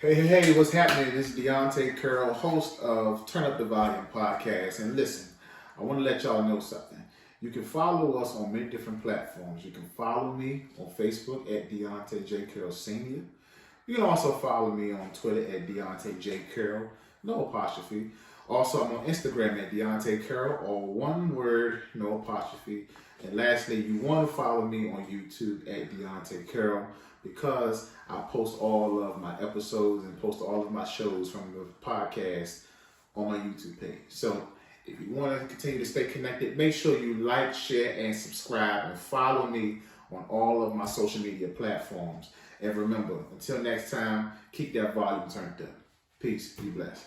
Hey, what's happening? This is Deontay Carroll, host of Turn Up the Volume podcast. And listen, I want to let y'all know something. You can follow us on many different platforms. You can follow me on Facebook at Deontay J. Carroll Sr. You can also follow me on Twitter at Deontay J. Carroll, no apostrophe. Also, I'm on Instagram at Deontay Carroll, all one word, no apostrophe. And lastly, you want to follow me on YouTube at Deontay Carroll because I post all of my episodes and post all of my shows from the podcast on my YouTube page. So if you want to continue to stay connected, make sure you like, share, and subscribe and follow me on all of my social media platforms. And remember, until next time, keep that volume turned up. Peace. Be blessed.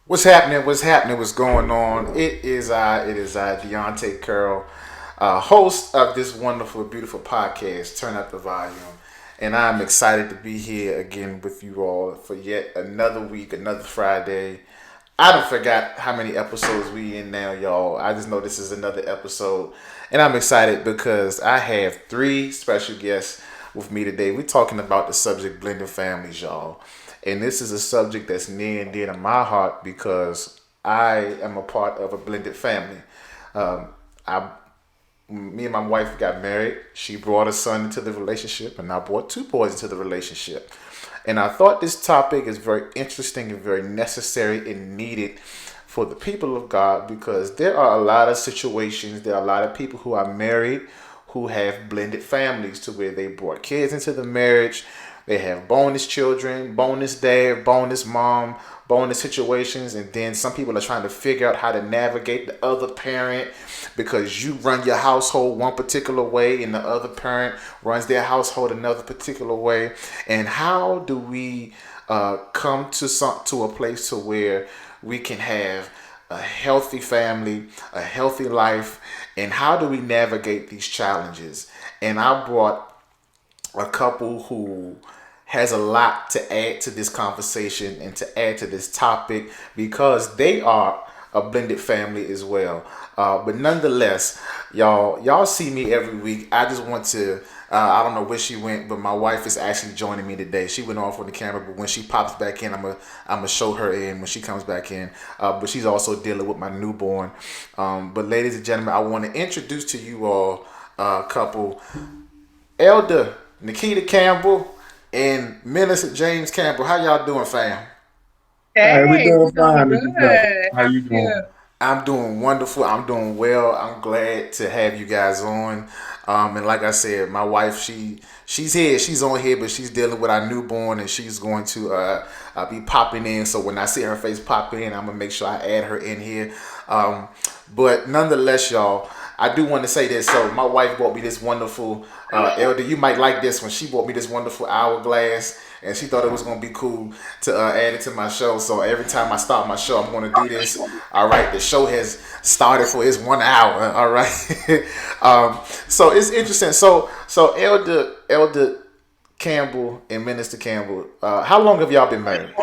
What's happening? What's happening? What's going on? It is I, Deontay Carroll, host of this wonderful, beautiful podcast, Turn Up the Volume. And I'm excited to be here again with you all for yet another week, another Friday. I don't forgot how many episodes we in now, y'all. I just know this is another episode. And I'm excited because I have three special guests with me today. We're talking about the subject blended families, y'all. And this is a subject that's near and dear to my heart because I am a part of a blended family. Um, I, Me and my wife got married. She brought a son into the relationship, and I brought two boys into the relationship. And I thought this topic is very interesting and very necessary and needed for the people of God because there are a lot of situations, there are a lot of people who are married who have blended families to where they brought kids into the marriage. They have bonus children, bonus dad, bonus mom, bonus situations, and then some people are trying to figure out how to navigate the other parent because you run your household one particular way and the other parent runs their household another particular way. And how do we come to a place to where we can have a healthy family, a healthy life, and how do we navigate these challenges? And I brought a couple who has a lot to add to this conversation and to add to this topic because they are a blended family as well. But nonetheless, y'all see me every week. I just want to. I don't know where she went, but my wife is actually joining me today. She went off on the camera, but when she pops back in, I'm gonna show her in when she comes back in. But she's also dealing with my newborn. But ladies and gentlemen, I want to introduce to you all a couple. Elder Nikita Campbell and Minister James Campbell. How y'all doing, fam? Hey, we Hey, doing we doing fine, Mr. Pepper. good. How How you are doing? you? I'm doing wonderful. I'm doing well. I'm glad to have you guys on. And like I said, my wife, she's here. She's on here, but she's dealing with our newborn, and she's going to be popping in. So when I see her face pop in, I'm gonna make sure I add her in here. Um, but nonetheless, y'all, I do want to say this. So my wife bought me this wonderful Elder. You might like this one. She bought me this wonderful hourglass, and she thought it was gonna be cool to add it to my show. So every time I start my show, I'm gonna do this. All right, the show has started for its 1 hour. All right. So it's interesting. So Elder Campbell and Minister Campbell, how long have y'all been married?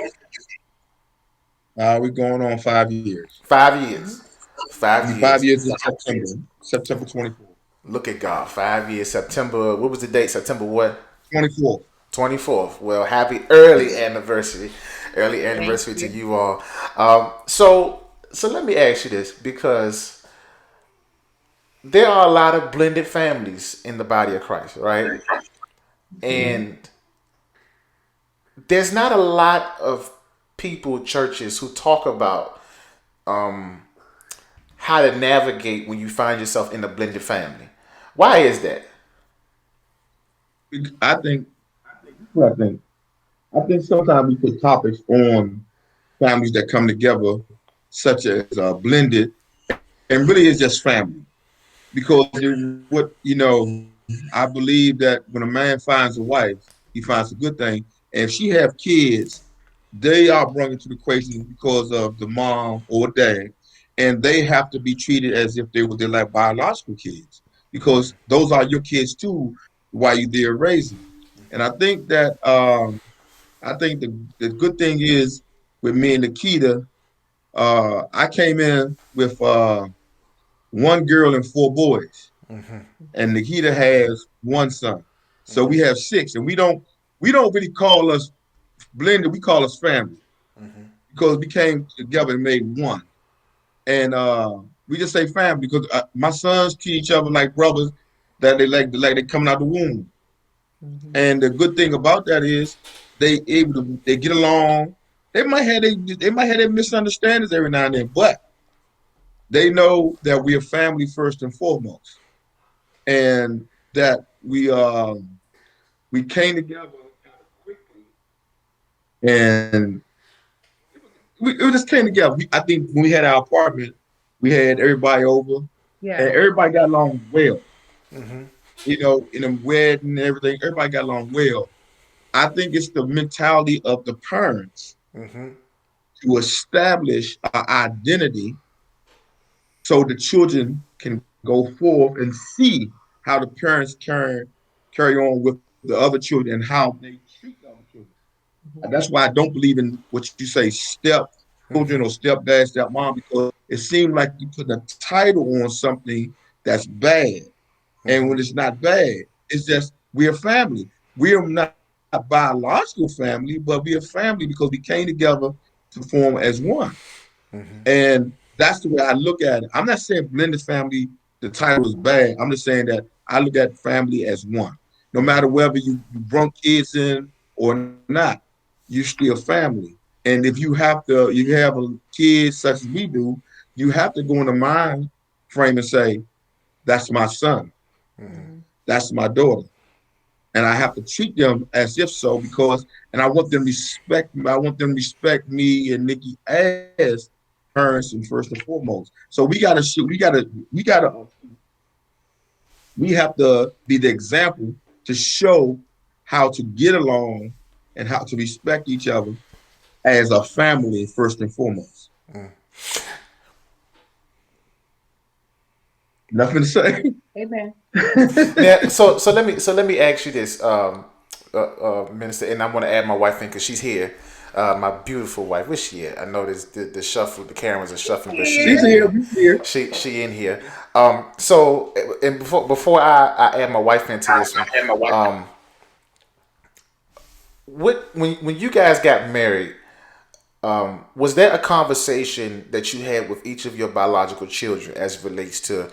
We going on 5 years. 5 years. It'll Five be five years. years in September. September 24th. Look at God. 5 years. September. What was the date? September what? 24th. 24th. Well, happy early anniversary. Early Thank anniversary to you. you all. So let me ask you this because there are a lot of blended families in the body of Christ, right? And there's not a lot of people, churches, who talk about how to navigate when you find yourself in a blended family. Why is that? I think. I think. I think sometimes we put topics on families that come together, such as blended, and really it's just family. Because I believe that when a man finds a wife, he finds a good thing. And if she have kids, they are brought into the equation because of the mom or dad, and they have to be treated as if they were their like biological kids because those are your kids too while you're there raising. And I think the good thing is with me and Nikita, I came in with one girl and four boys, and Nikita has one son. So we have six, and we don't really call us blended. We call us family because we came together and made one. And we just say family because my sons treat each other like brothers that they like they coming out the womb. Mm-hmm. And the good thing about that is they get along. They might have their misunderstandings every now and then, but they know that we are family first and foremost, and that we came together kind of quickly, and we just came together. I think when we had our apartment, we had everybody over, and Yeah. everybody got along well. In the wedding and everything, everybody got along well. I think it's the mentality of the parents to establish an identity so the children can go forth and see how the parents carry on with the other children and how they treat the other children. And Mm-hmm. that's why I don't believe in what you say step children or stepdad, stepmom, because it seems like you put a title on something that's bad. And when it's not bad, it's just we're family. We're not biological family, but we're family because we came together to form as one. And that's the way I look at it. I'm not saying blended family, the title is bad. I'm just saying that I look at family as one. No matter whether you brought kids in or not, you're still family. And if you have a kid such as we do, you have to go in the mind frame and say, that's my son, Mm-hmm. that's my daughter. And I have to treat them as if so because, and I want them to respect me. I want them to respect me and Nikki as parents and first and foremost. So we gotta shoot. We have to be the example to show how to get along and how to respect each other as a family first and foremost. Nothing to say. Amen. Now, so let me ask you this, Minister, and I'm going to add my wife in because she's here. My beautiful wife. Where's she at? I know this the shuffle. The cameras are shuffling, but she She's in here. here. She's here. She in here. So and before I add my wife into this one, um, what when you guys got married, was there a conversation that you had with each of your biological children as it relates to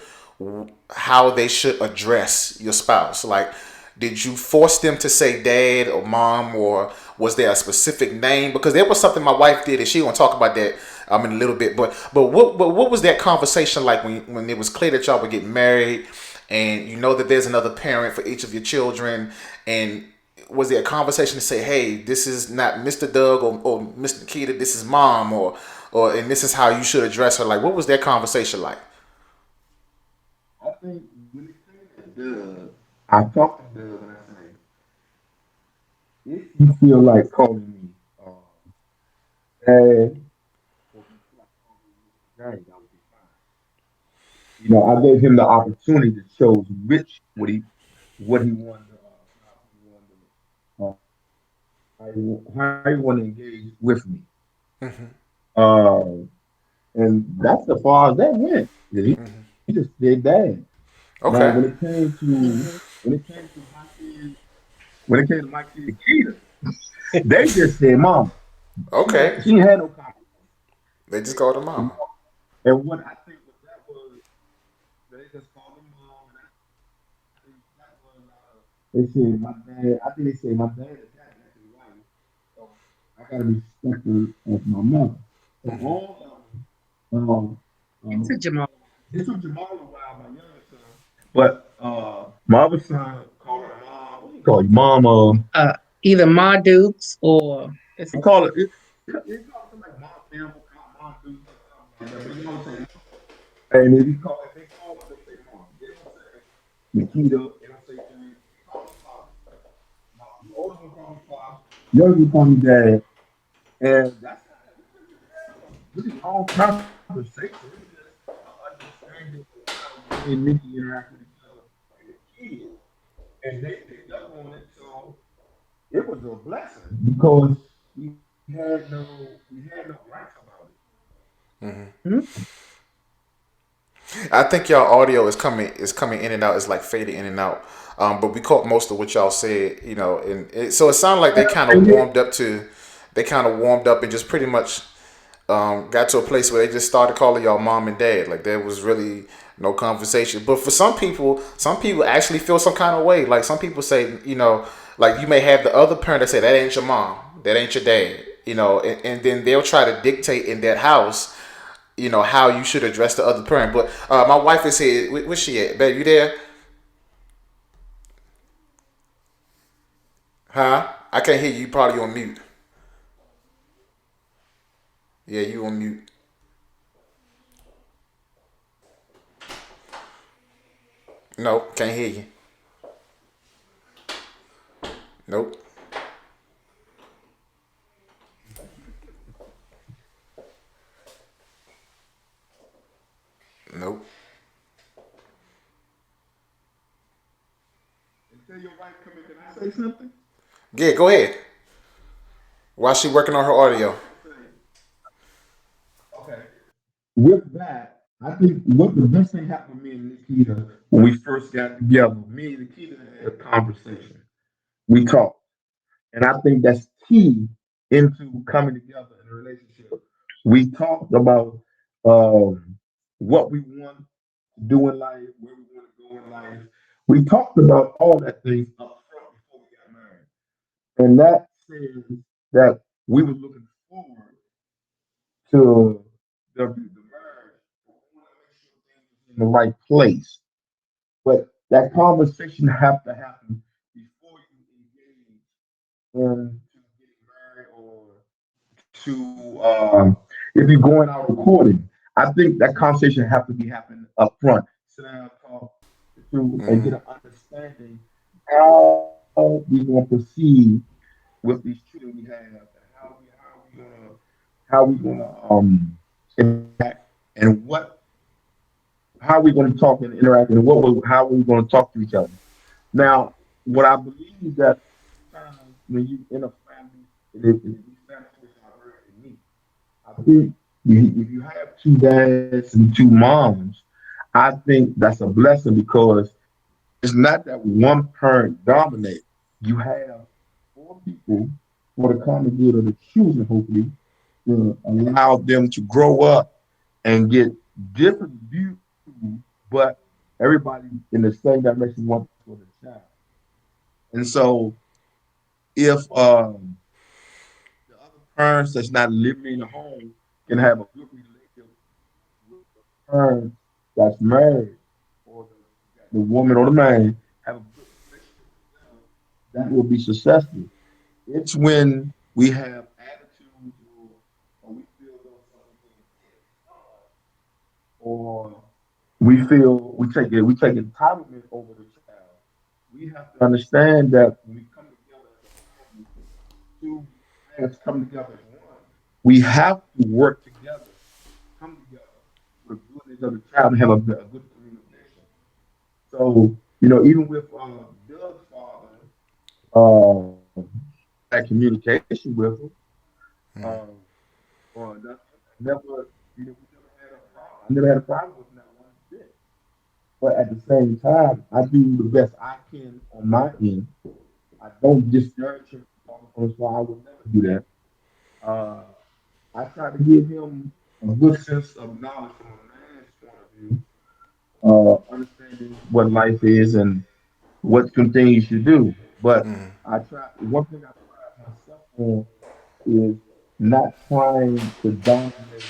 how they should address your spouse? Like, did you force them to say dad or mom, or was there a specific name? Because there was something my wife did, and she gonna talk about that in a little bit. But what was that conversation like when it was clear that y'all were getting married, and you know that there's another parent for each of your children, and was there a conversation to say, hey, this is not Mr. Doug or Mr. Nikita, this is mom, or and this is how you should address her? Like, what was that conversation like? I think when it came to Doug, I talked to Doug and I said, if you feel like calling me dad, or if you feel like calling me Mr. James, that would be fine. I gave him the opportunity to choose which what he wanted how he wanted how he wanted to engage with me. Uh, and that's as far as that went. He just said dad. Now Okay. Mm-hmm. when it came to my kid, when it came to my kid Keita, they just said mama. Okay. She ain't had no conversation. They just They called just her said mama. mama. And what I think what that was, they just called her mom, and I think that was they said my dad. I think they said my dad is that, that's his wife. So I gotta respect her as my mother. So all of them, It took um, Jamal. it took Jamal a while, my youngest son, but my other son called her mom. What do you call you, mama? Either Ma Dukes or it's They call it. They call it something like Mom Campbell, Mom Dukes, or something like that. But you don't say Mom. And if they call it, they say Mom. They don't say Nikita. They don't say James. They call me Pop. My oldest one call me Pop. Youngest one call me Dad. And that's how we really have a really long conversation. It's just an understanding of how me and Nikki interact with each other and the kids. And they picked up on it, so it was a blessing because we had no gripes about it. I think y'all audio is coming in and out. It's like fading in and out. But we caught most of what y'all said, and so it sounded like they kind of warmed up and just pretty much got to a place where they just started calling y'all mom and dad. Like there was really no conversation. But for some people actually feel some kind of way. Like some people say, like you may have the other parent that say that ain't your mom, that ain't your dad, and then they'll try to dictate in that house, how you should address the other parent. But my wife is here. Where's she at? Babe, you there? Huh? I can't hear you. You probably on mute. Yeah, you on mute. No, can't hear you. Nope. Nope. Until your wife come in, can I say something? Yeah, go ahead. While she working on her audio. Okay. With that, I think what the best thing happened to me and Nikita when we first got together, me and Nikita had a conversation. We talked. And I think that's key into coming together in a relationship. We talked about what we want to do in life, where we want to go in life. We talked about all that things up front before we got married. And that says that we were looking forward to the marriage. We want to make sure things is in the right place. But that conversation have to happen before you engage into getting married or to if you're going out recording. I think that conversation have to be happening up front. Sit down, talk through, and get an understanding how we going to proceed with these children we have, and how we gonna interact, and how we gonna talk and interact, and how we gonna talk to each other. Now, what I believe that sometimes when you in a family, these family situations I heard in me, I think if you have two dads and two moms, I think that's a blessing because it's not that one parent dominate. You have four people for the common good of the children, hopefully, to allow them to grow up and get different views, but everybody in the same direction wants for the child. And so if the other parents that's not living in the home can have a good relationship with the parents that's married, or the woman or the man have a good relationship together, that will be successful. It's when we have attitudes, or we feel though something being taken from us, or we take entitlement over the child. We have to understand that when we come together as a family, two parents come together as one. We have to work together, come together for the goodness of the child and have a good communication. So, even with Doug's father, had communication with him. Um, never, we never had a problem. I never had a problem with him that one bit. But at the same time, I do the best I can on my end. I don't discourage him from talking on his phone. I would never do that. Uh, I try to give him a good sense of knowledge from a man's point of view, understanding what life is and what some things you should do. But I try. One thing I pride myself on is not trying to dominate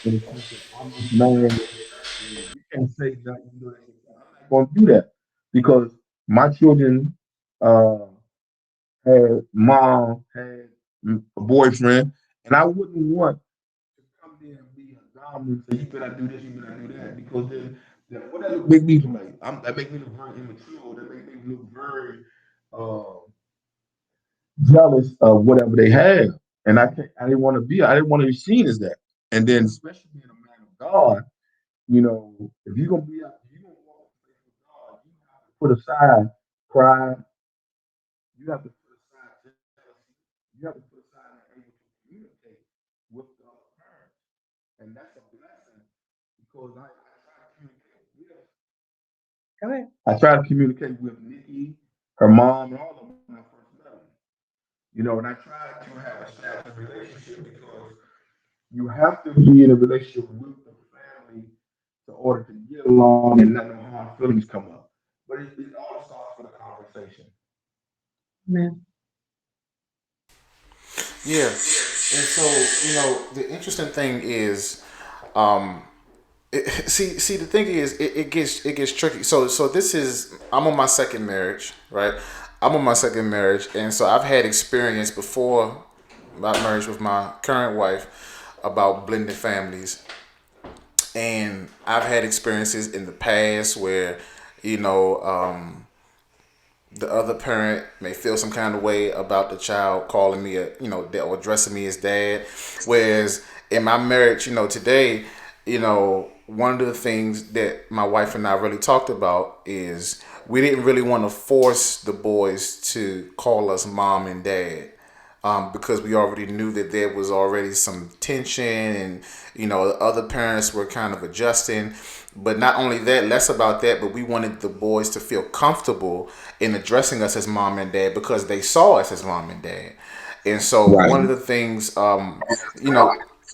in the sense of I'm this man and you can't say nothing. You know that. I'm not going to do that because my children uh, had mom, had a boyfriend, and I wouldn't want to come there and be a dominant and say, you better do this, you better do that, because then what that make me look like? That make me look very immature. That make me look very uh, jealous of whatever they have. And I didn't want to be, I didn't want to be seen as that. And then, especially being a man of God, if you're gonna be out, if you're gonna walk the face with God, you have to put aside pride, you have to put aside jealousy, you have to put aside not able to communicate with the other parent. And that's a blessing because Go ahead. I try to communicate with Nikki, her mom, and all of them when I first met them. And I tried to have a established relationship because you have to be in a relationship with the family to order to get along and not know how feelings come up. But it all starts with a conversation. Amen. Yeah. And so, the interesting thing is, um, see, the thing is, it gets tricky. So this is, I'm on my second marriage, right? I'm on my second marriage, and so I've had experience before my marriage with my current wife about blended families, and I've had experiences in the past where, you know, the other parent may feel some kind of way about the child calling me or addressing me as dad, whereas in my marriage, today, one of the things that my wife and I really talked about is we didn't really want to force the boys to call us mom and dad, because we already knew that there was already some tension, and the other parents were kind of adjusting. But not only that, less about that, but we wanted the boys to feel comfortable in addressing us as mom and dad because they saw us as mom and dad. And so Right. one of the things,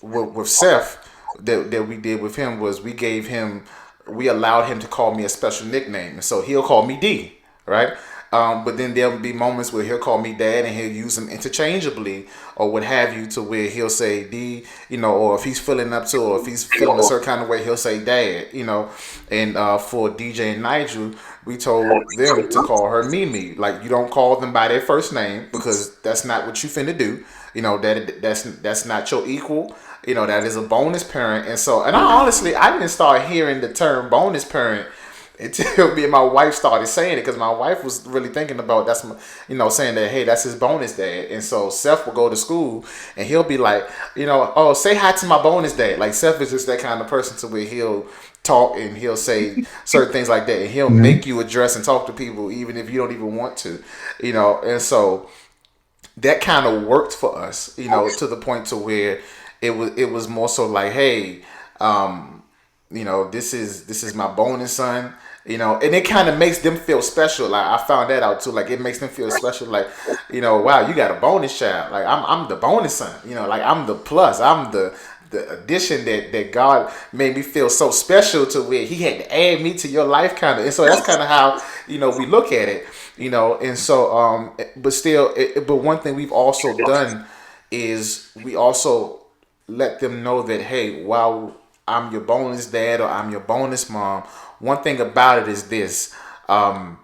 with Seth, that we did with him was we allowed him to call me a special nickname. And so he'll call me D, right? But then there'll be moments where he'll call me dad and he'll use them interchangeably or what have you, to where he'll say D, or if he's feeling up to, or if he's feeling a certain kind of way, he'll say dad. And for DJ and Nigel, we told them to call her Mimi. Like, you don't call them by their first name because that's not what you finna do. That's not your equal. That is a bonus parent. And I honestly, I didn't start hearing the term bonus parent until me and my wife started saying it, because my wife was really thinking about saying that, hey, that's his bonus dad. And so Seth will go to school and he'll be like, oh, say hi to my bonus dad. Like, Seth is just that kind of person to where he'll talk and he'll say certain things like that, and he'll Mhm. make you address and talk to people even if you don't even want to. And so that kind of worked for us, to the point to where it was more so like, hey, this is my bonus son, and it kind of makes them feel special. Like, I found that out too. Like, it makes them feel special. Like, wow, you got a bonus child. Like, I'm the bonus son. Like, I'm the plus. I'm the addition that God made me feel so special to where He had to add me to your life, kind of. And so that's kind of how we look at it. And so but still, but one thing we've also done is we also let them know that, hey, while I'm your bonus dad or I'm your bonus mom, one thing about it is this: I'm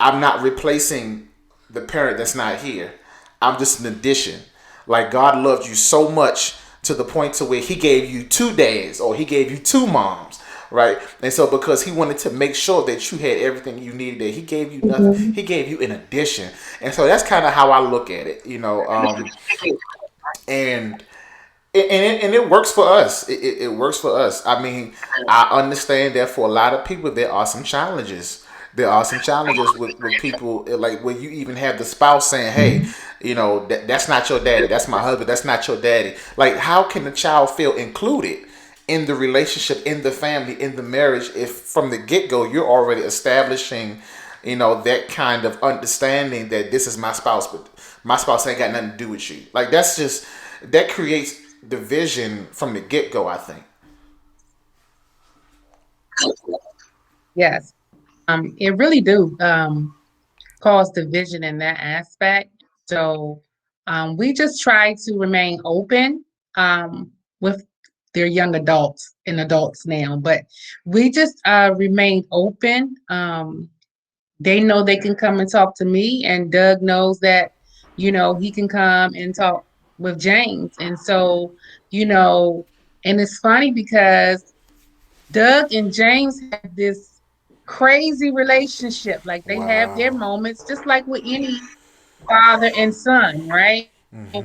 not replacing the parent that's not here. I'm just an addition. Like, God loved you so much to the point to where He gave you two dads or He gave you two moms, right? And so because He wanted to make sure that you had everything you needed, that He gave you nothing. Mhm. He gave you an addition. And so that's kind of how I look at it, and it works for us. It works for us. I mean, I understand that for a lot of people, there are some challenges. There are some challenges with people, like, where you even have the spouse saying, hey, that's not your daddy. That's my husband. That's not your daddy. Like, how can the child feel included in the relationship, in the family, in the marriage, if from the get-go you're already establishing, that kind of understanding that this is my spouse, but my spouse ain't got nothing to do with you. Like, that creates division from the get-go, I think. Yes. It really do cause division in that aspect. So we just try to remain open with their young adults and adults now, but we just remain open. They know they can come and talk to me, and Doug knows that He can come and talk with James. And so, you know, and it's funny because Doug and James have this crazy relationship. Like they have their Wow. moments, just like with any father and son, right? So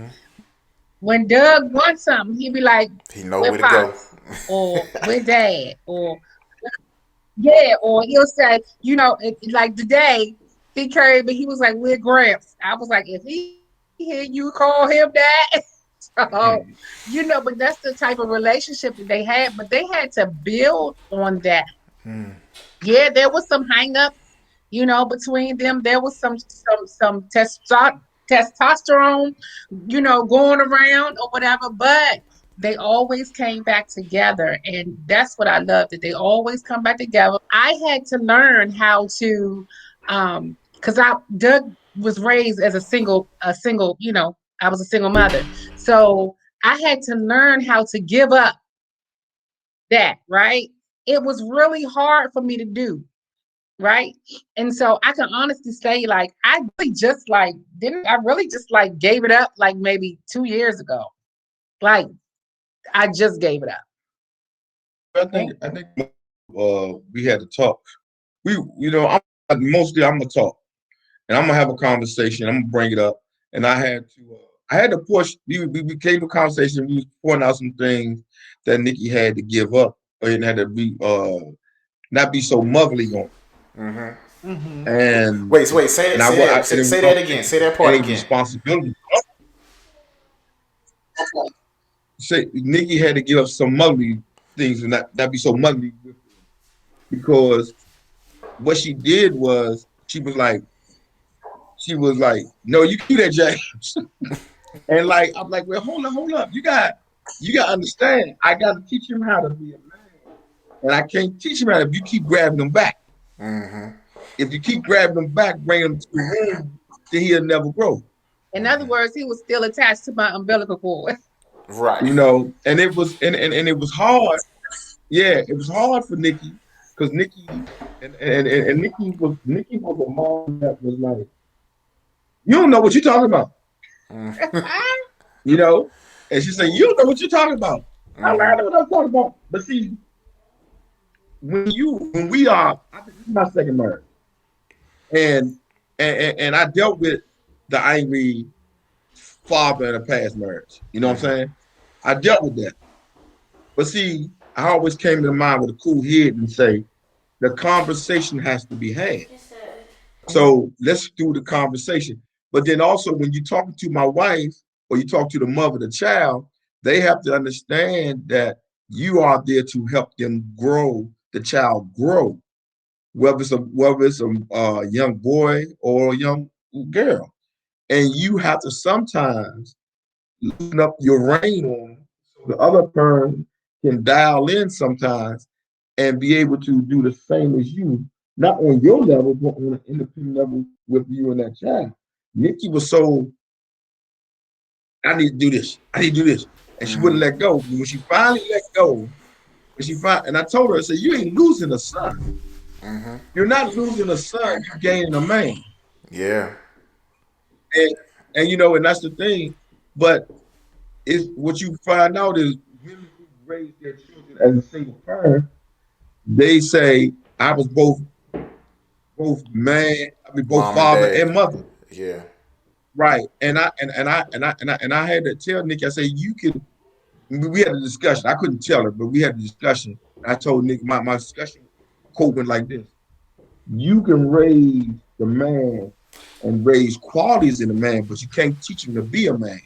when Doug wants something, he'd be like, He know "We're where to go. pops," or "We're dad," or yeah, or he'll say, like today, he carried, but he was like, "We're Gramps." I was like, if he hear you call him that, so but that's the type of relationship that they had. But they had to build on that. Yeah, there was some hangups, between them. There was some testosterone, going around or whatever. But they always came back together, and that's what I love. That they always come back together. I had to learn how to, because I Doug was raised as a single. I was a single mother, so I had to learn how to give up that. Right, it was really hard for me to do, right? And so I can honestly say, like, I really just like didn't I really just like gave it up like maybe 2 years ago. Like I just gave it up. I think we had to talk. I'm gonna talk, and I'm gonna have a conversation. I'm gonna bring it up, and I had to push. We came to a conversation. We was pointing out some things that Nikki had to give up, and had to be not be so motherly on it. And Wait. Say and it. Say that. and it was Say gonna that again. take Say that part any again. responsibility. Say Nikki had to give up some motherly things and not be so motherly with it. Because what she did was she was like, no, you can do that, James. And like I'm like, well, hold up. You got to understand. I got to teach him how to be a man, and I can't teach him how to. If you keep grabbing him back, if you keep grabbing him back, bringing him to the room, then he'll never grow. In other words, he was still attached to my umbilical cord. Right. And it was and it was hard. Yeah, it was hard for Nikki because Nikki was a mom that was like, you don't know what you're talking about, you know. And she said, you don't know what you're talking about. I know what I'm talking about. But see, when we are, I think this is my second marriage, and and I dealt with the angry father in a past marriage. You know what I'm saying? I dealt with that. But see, I always came to mind with a cool head and say the conversation has to be had. So let's do the conversation. But then also, when you're talking to my wife or you talk to the mother of the child, they have to understand that you are there to help them grow, the child grow, whether it's a young boy or a young girl, and you have to sometimes loosen up your rein on them so the other parent can dial in sometimes and be able to do the same as you, not on your level, but on an independent level with you and that child. Nikki was so, I need to do this, I need to do this. And she wouldn't let go. When she finally let go, and I told her, I said, you ain't losing a son. You're not losing a son, you're gaining a man. Yeah. And and that's the thing. But it's what you find out is women who raise their children as a single parent, they say, I was both man, I mean both Mom and father dad. and mother. Yeah. Right. And I had to tell Nick, I said, you can we had a discussion. I couldn't tell her, but we had a discussion. I told Nick my discussion quote went like this. You can raise the man and raise qualities in a man, but you can't teach him to be a man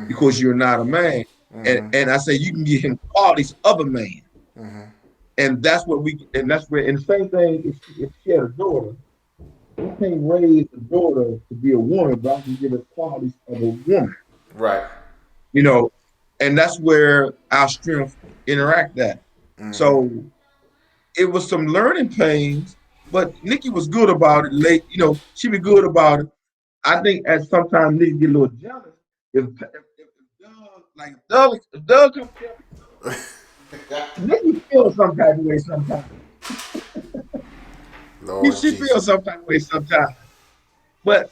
because you're not a man. And I say you can give him qualities of a man. And that's where, and the same thing if she had a daughter, we can't raise a daughter to be a woman, but I can give her qualities of a woman, Right. you know, and that's where our strength interact at. So it was some learning pains, but Nikki was good about it. Late, she be good about it. I think at sometimes Nikki get a little jealous if Doug, like if Doug come tell me something, Nikki feels some type of way sometimes. Lord She feels Jesus. some type of way sometimes. But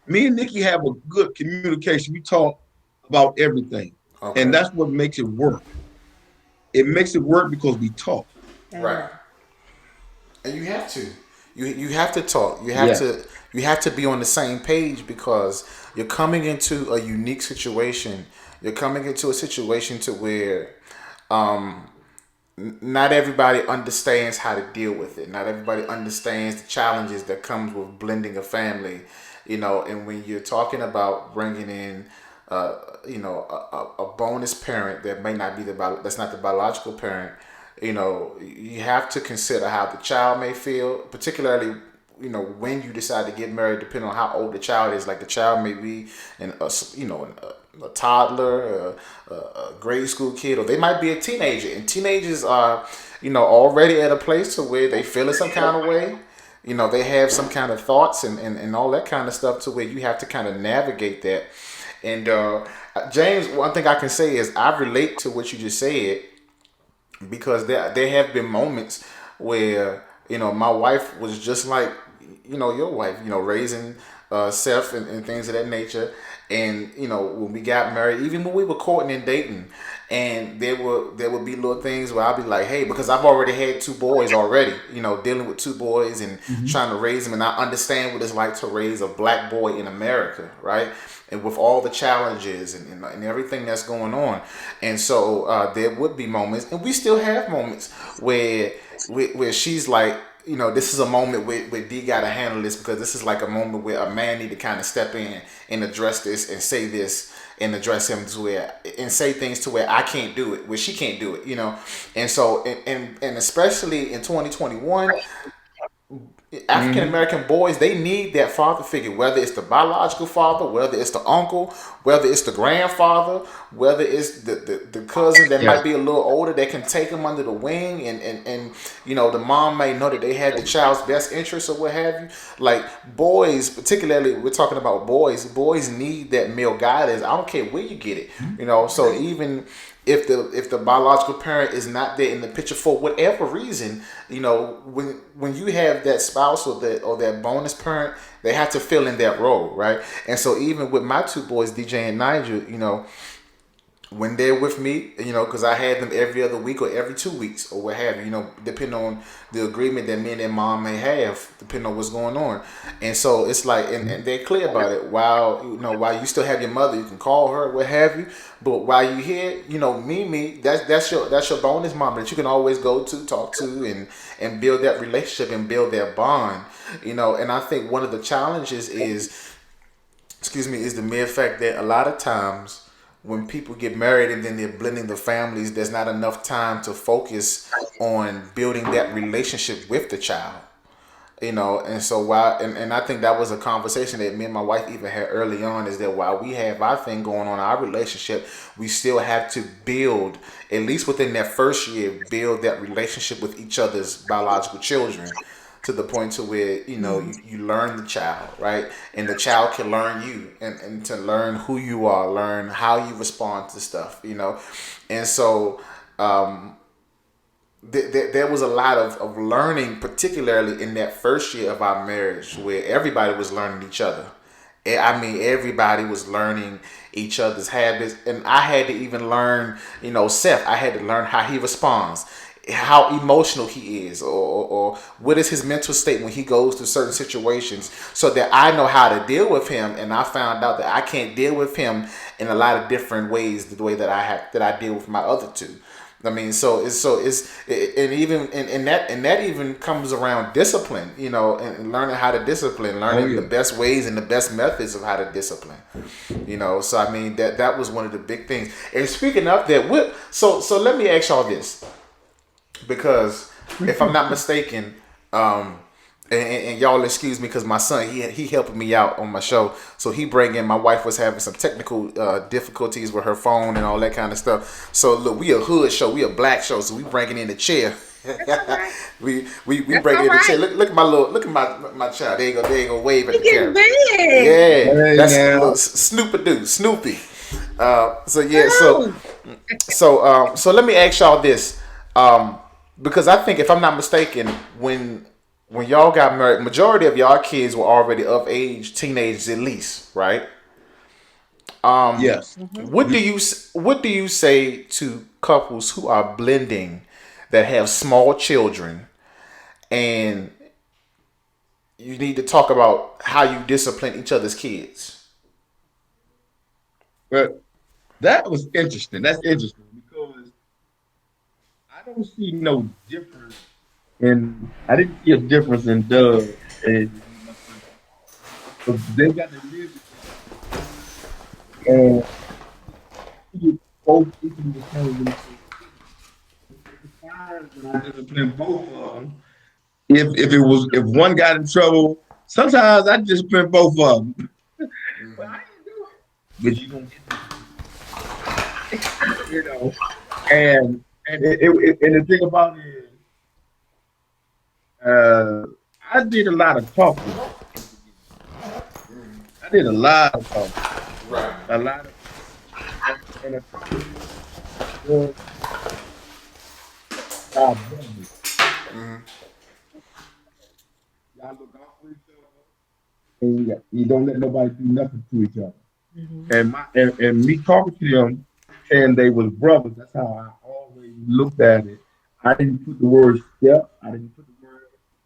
Me and Nikki have a good communication. We talk about everything, and Okay. that's what makes it work. It makes it work because we talk. Right. Amen. And you have to. You have to talk. Yes. You have to be on the same page because you're coming into a unique situation. You're coming into a situation to where not everybody understands how to deal with it. Not everybody understands the challenges that comes with blending a family, And when you're talking about bringing in, a bonus parent that may not be that's not the biological parent, you have to consider how the child may feel, particularly when you decide to get married, depending on how old the child is. Like the child may be a toddler, a grade school kid, or they might be a teenager. And teenagers are, already at a place to where they feel in some kind of way. They have some kind of thoughts and all that kind of stuff to where you have to kind of navigate that. And James, one thing I can say is I relate to what you just said because there have been moments where my wife was just like your wife, raising Seth and things of that nature. And when we got married, even when we were courting and dating, and there would be little things where I'd be like, hey, because I've already had two boys already, dealing with two boys and Mm-hmm. trying to raise them, and I understand what it's like to raise a black boy in America, right? And with all the challenges and everything that's going on. And so there would be moments, and we still have moments where she's like, this is a moment where D got to handle this because this is like a moment where a man need to kind of step in and address this and say this and address him to where and say things to where I can't do it, where she can't do it. And so and especially in 2021, African Mm-hmm. American boys, they need that father figure, whether it's the biological father, whether it's the uncle, whether it's the grandfather, whether it's the cousin that might Yes. be a little older that can take them under the wing, and the mom may know that they had the child's best interests or what have you. Like boys, particularly, we're talking about boys need that male guidance. I don't care where you get it, So even if the biological parent is not there in the picture for whatever reason, when you have that spouse or that bonus parent, they have to fill in that role, right? And so even with my two boys, DJ and Nigel, when they're with me, because I had them every other week or every 2 weeks or what have you, depending on the agreement that me and their mom may have, depending on what's going on. And so it's like, and they're clear about it. While you still have your mother, you can call her, what have you. But while you here, Mimi, that's your bonus mom that you can always go to, talk to, and build that relationship and build that bond. And I think one of the challenges is the mere fact that a lot of times when people get married and then they're blending the families, there's not enough time to focus on building that relationship with the child. And so while and I think that was a conversation that me and my wife even had early on, is that while we have our thing going on, our relationship, we still have to build, at least within that first year, build that relationship with each other's biological children to the point to where you learn the child, right? And the child can learn you, and to learn who you are, learn how you respond to stuff. And so there was a lot of learning, particularly in that first year of our marriage, where everybody was learning each other. I mean, everybody was learning each other's habits, and I had to even learn, Seth. I had to learn how he responds, how emotional he is, or what is his mental state when he goes through certain situations, so that I know how to deal with him. And I found out that I can't deal with him in a lot of different ways, the way that I deal with my other two. I mean, and even and that even comes around discipline, and learning how to discipline, Oh learning the yeah. best ways and the best methods of how to discipline, So I mean that was one of the big things. And speaking of that, so let me ask y'all this, because if I'm not mistaken, and y'all excuse me because my son he helping me out on my show, so he bring in, my wife was having some technical difficulties with her phone and all that kind of stuff. So look, we a hood show, we a black show, so we bringing in the chair. That's all right. we That's bring all in the chair. right. Look at my child. There you go wave at He the getting camera. big. Yeah, Hey that's little now. Snoopy. So yeah, so Oh, so let me ask y'all this, because I think, if I'm not mistaken, when when y'all got married, majority of y'all kids were already of age, teenagers at least, right? Yes. Mhm. What do you what do you say to couples who are blending that have small children and you need to talk about how you discipline each other's kids? But that was interesting. That's interesting because I don't see no difference I didn't see a difference in Doug and my son. But they got to live together. And both equally the same when it comes to the times when I disciplined both of them. If one got in trouble, sometimes I discipline both of them. But I didn't do it. But you gonna get this, you know. And the thing about it is, uh, I did a lot of talking in the beginning. I did a lot of talking, Right. a lot of, and the talking was y'all brothers. Y'all look out for each other, and you don't let nobody do nothing to each other. Mhm. And me talking to them, saying they was brothers. That's how I always looked at it. I didn't put the word step. I didn't put the word.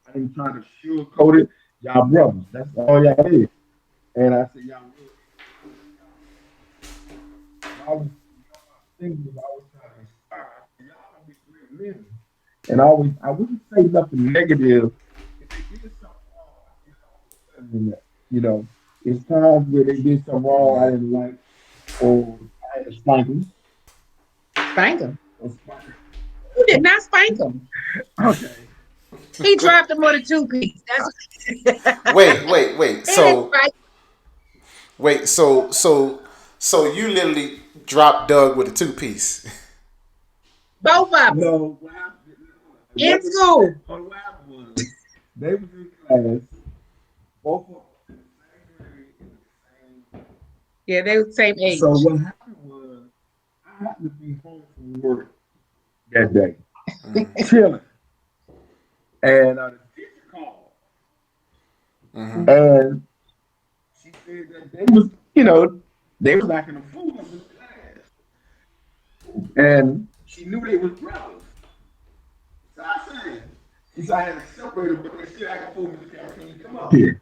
I didn't try to sugarcoat it. Y'all brothers. That's all y'all is. And I said y'all real. Y'all was thinking was always trying to inspire. I said, y'all gonna be great men. And I wouldn't say nothing negative. If they did something wrong, it's always telling that. You know, it's times where they did something wrong I didn't like, or I had to spank them, Spank him. or spank 'em. You did not spank him. Okay. He dropped him with a two piece. That's Wait, wait, wait. he didn't So spank wait, so you literally dropped Doug with a two piece. both of them No, what happened? in school. What happened was they was in class, both of them in the same grade in the same. Yeah, they were the same So age. what happened was I happened to be home from work that day, chilling, and the teacher called, and she said that they was, they was acting a fool up in class, and she knew they was brothers. So I said, she said I had to separate them, but they still acting a fool. Can you come up here?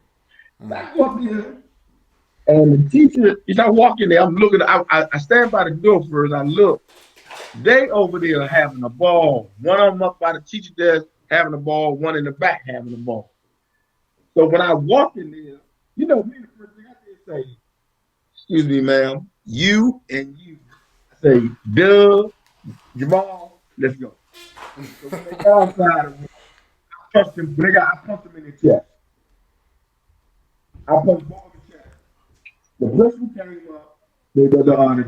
So I go up there, and the teacher, as I walk in there, I'm looking, I stand by the door first, I look. They over there having a ball. One of them up by the teacher desk having a ball, one in the back having a ball. So when I walk in there, me, the first thing I did say, excuse me, ma'am, you and you. I say, Doug, Jamal, let's go. So when they got outside of me, I punched them in the chest. I punched both in the chest. The principal came up. The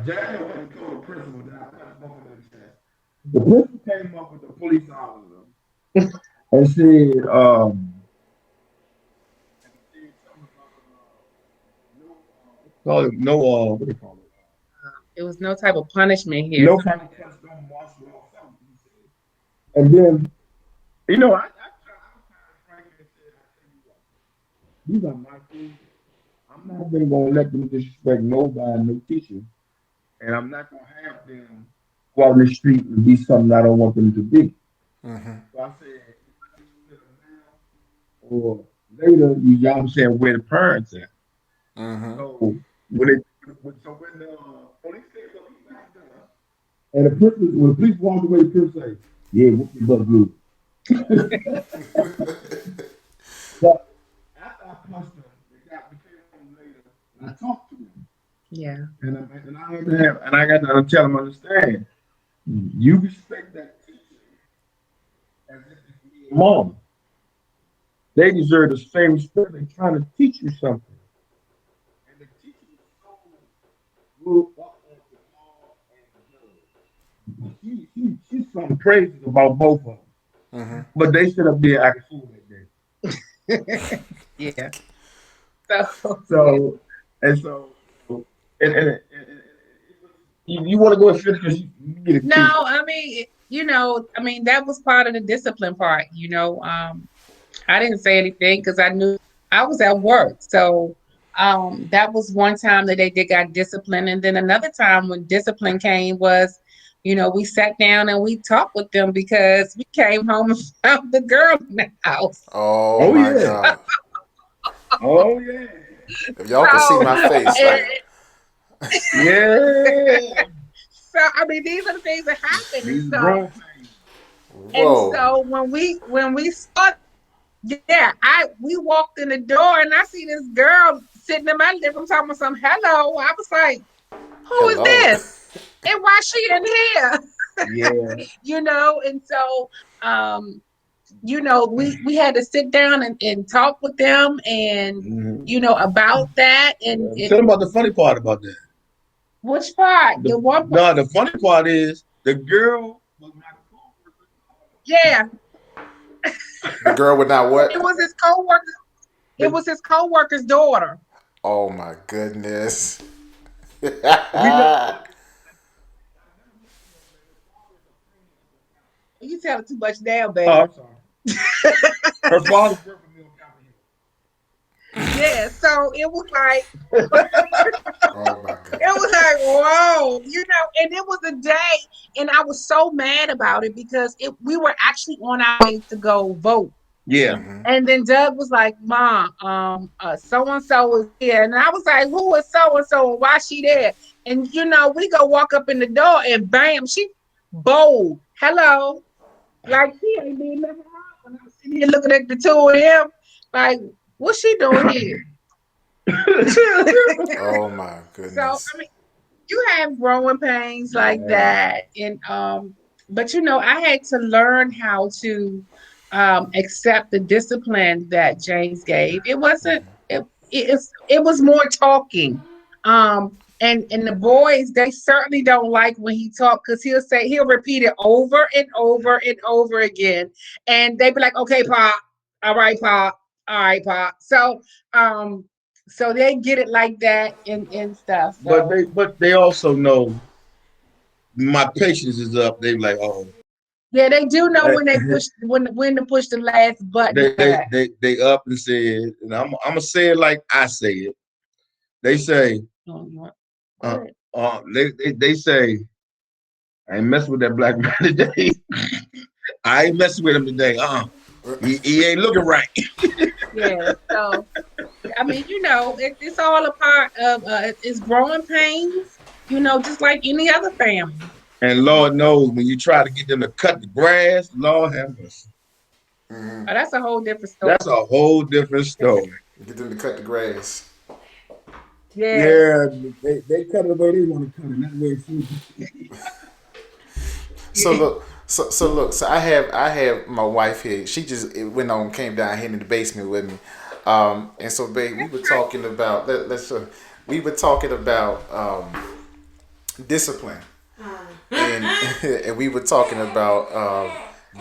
janitor went and told the principal that I punched both of them in the chest. The principal came up with the police officer and said, something about what do you call it? It was no type of punishment here. No kind of punch, no martial law, something. He said. And then, I was kind of frank and said, I tell you what, these are my kids. I'm not even going to let them disrespect nobody, no teacher. And I'm not going to have them go out in the street and be something I don't want them to be. So I said, if I discipline them now or later, y'all saying where the parents at. So when the police came up, he backed up. And when the police walked away, the principal say, "Yeah, whoop your butt good." But after I punched them, we came home later, and I talked to them, Yeah. and I got to tell them, understand, you respect that teacher as if it's me and mom. They deserve the same respect. They're trying to teach you something, and the teacher was so good up on Jamal and Doug. She's some praises about both of them. But they should have been acting fool that Yeah. So day. So and so it was, you want to go and finish because you get a no, kick. I mean, that was part of the discipline part. I didn't say anything because I knew I was at work. So that was one time that they did got disciplined. And then another time when discipline came was, we sat down and we talked with them because we came home and found the girl in the house. Oh Oh my yeah. God! Oh yeah. If y'all could see So, my face, and, like, Yeah. so I mean, these are the things that happen. And These so, growing pains. whoa, when we saw, yeah, we walked in the door and I see this girl sitting in my living room talking about some hello. I was like, who is hello. this? And why she in here? Yeah. And so we had to sit down and talk with them and Mhm. about that Tell and them about the funny part about that. which part? The one part, No, the funny part is the girl was my coworker. yeah, The girl would not it what? was his coworker. It The, was his coworker's daughter. Oh my goodness. we know. You telling too much now, Oh, baby. I'm sorry. Her father worked for me on Yeah, so it was like Oh my it goodness. was like, whoa, and it was a day, and I was so mad about it because we were actually on our way to go vote. Yeah. Hmm. And then Doug was like, Mom, so and so is here. And I was like, who is so and so and why she there? And we go walk up in the door and bam, she bold. Hello. Like she ain't been nothing wrong. And I'm sitting here looking at the two of them, like, what's she doing here? Oh my So goodness. I mean, you have growing pains like Yeah. that, and but I had to learn how to accept the discipline that James gave. It wasn't it was more talking. And the boys, they certainly don't like when he talk because he'll repeat it over and over and over again, and they be like, okay, Pop, all right, Pop, all right, Pop. So they get it like that and stuff. So But they also know my patience is up. They like, oh, yeah, they do know they when they push when to push the last button they for they that. they up and said, and I'm gonna say it like I say it. They say, Oh, you want- Go uh, ahead. they say, I ain't messing with that black man today. I ain't messing with him today. He ain't looking right. Yeah. So I mean, it's all a part of it's growing pains. Just like any other family. And Lord knows when you try to get them to cut the grass, Lord have mercy. Hmm. Oh, that's a whole different story. That's a whole different story. Get them to cut the grass. Yeah. Yeah, they cut it the way they want to cut it, not the way it should be. So look, so I have my wife here. She just went on, came down here in the basement with me, and so babe, we were talking about we were talking about discipline, and and we were talking about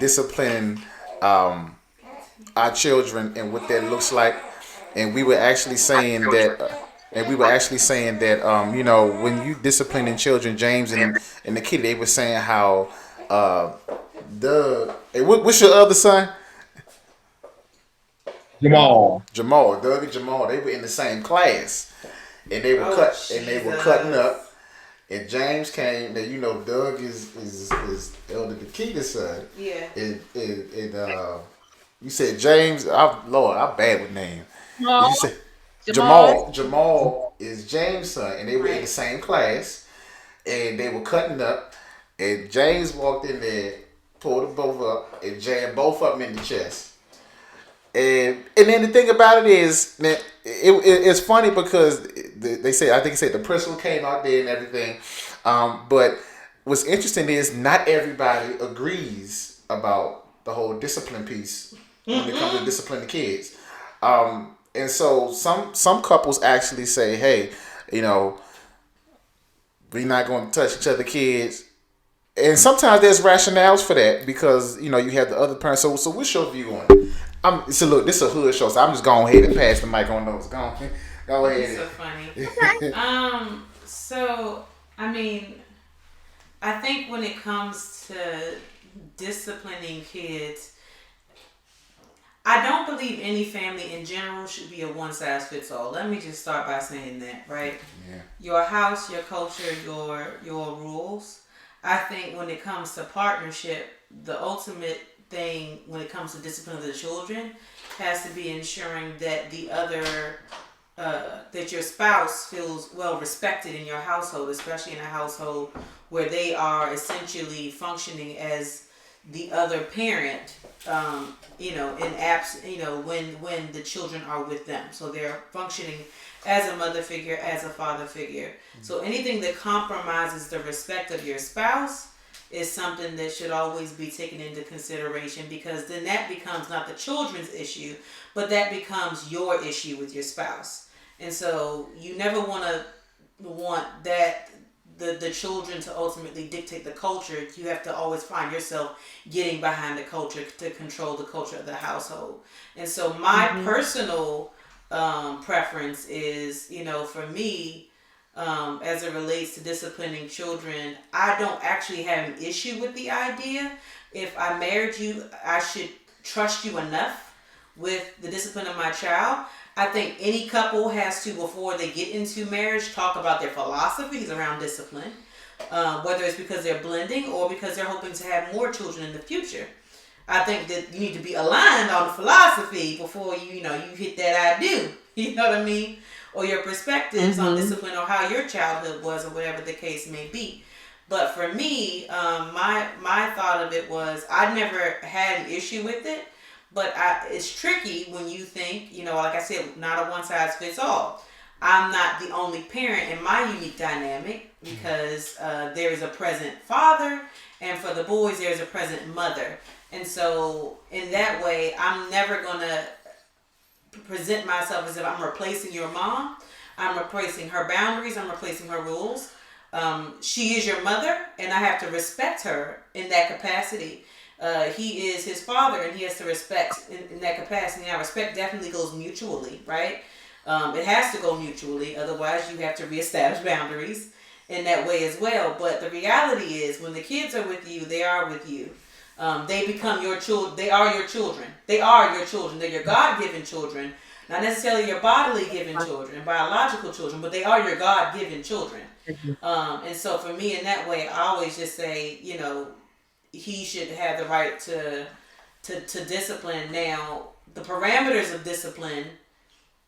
disciplining um, our children and what that looks like, and we were actually saying that. And we were actually saying that, when you disciplining children, James and the kid, they were saying how uh, hey, what's your other son? Jamal. Jamal, Doug and Jamal, they were in the same class, and they were cutting up. And James came. Now Doug is Elder Nikita's son. Yeah. And you said James. Lord, I'm bad with names. You Jamal, said Jamal. Jamal is James' son, and they were in the Right. same class, and they were cutting up. And James walked in there, pulled them both up, and jammed both of them in the chest. And then the thing about it is, man, it's funny because they say, I think they said the principal came out there and everything, but what's interesting is not everybody agrees about the whole discipline piece when it comes to disciplining kids, and so some couples actually say, hey, you know, we're not going to touch each other kids, and sometimes there's rationales for that because you have the other parent. So what's your view on it? Look, this is a hood show, so I'm just going ahead and pass the mic on those. Go It's so ahead. funny. Okay. So I mean, I think when it comes to disciplining kids, I don't believe any family in general should be a one size fits all. Let me just start by saying that, right? Yeah. Your house, your culture, your rules. I think when it comes to partnership, the ultimate thing when it comes to discipline of the children has to be ensuring that that your spouse feels well respected in your household, especially in a household where they are essentially functioning as the other parent. When the children are with them, so they're functioning as a mother figure, as a father figure. So anything that compromises the respect of your spouse is something that should always be taken into consideration, because then that becomes not the children's issue, but that becomes your issue with your spouse. And so you never want that the children to ultimately dictate the culture. You have to always find yourself getting behind the culture to control the culture of the household. And so my personal preference is, for me, as it relates to disciplining children, I don't actually have an issue with the idea. If I married you, I should trust you enough with the discipline of my child. I think any couple has to, before they get into marriage, talk about their philosophies around discipline, whether it's because they're blending or because they're hoping to have more children in the future. I think that you need to be aligned on the philosophy before you hit that I do. You know what I mean? Or your perspectives on discipline, or how your childhood was, or whatever the case may be. But for me, my thought of it was I never had an issue with it. But it's tricky when you think, like I said, not a one size fits all. I'm not the only parent in my unique dynamic, because there is a present father, and for the boys, there's a present mother. And so, in that way, I'm never going to present myself as if I'm replacing your mom. I'm replacing her boundaries, I'm replacing her rules. She is your mother, and I have to respect her in that capacity. He is his father, and he has to respect in that capacity. Now, respect definitely goes mutually, right? It has to go mutually. Otherwise, you have to reestablish boundaries in that way as well. But the reality is, when the kids are with you, they are with you. They become your children. They are your children. They are your children. They're your God-given children. Not necessarily your bodily given children, biological children, but they are your God-given children. And so for me, in that way, I always just say, he should have the right to discipline. Now, the parameters of discipline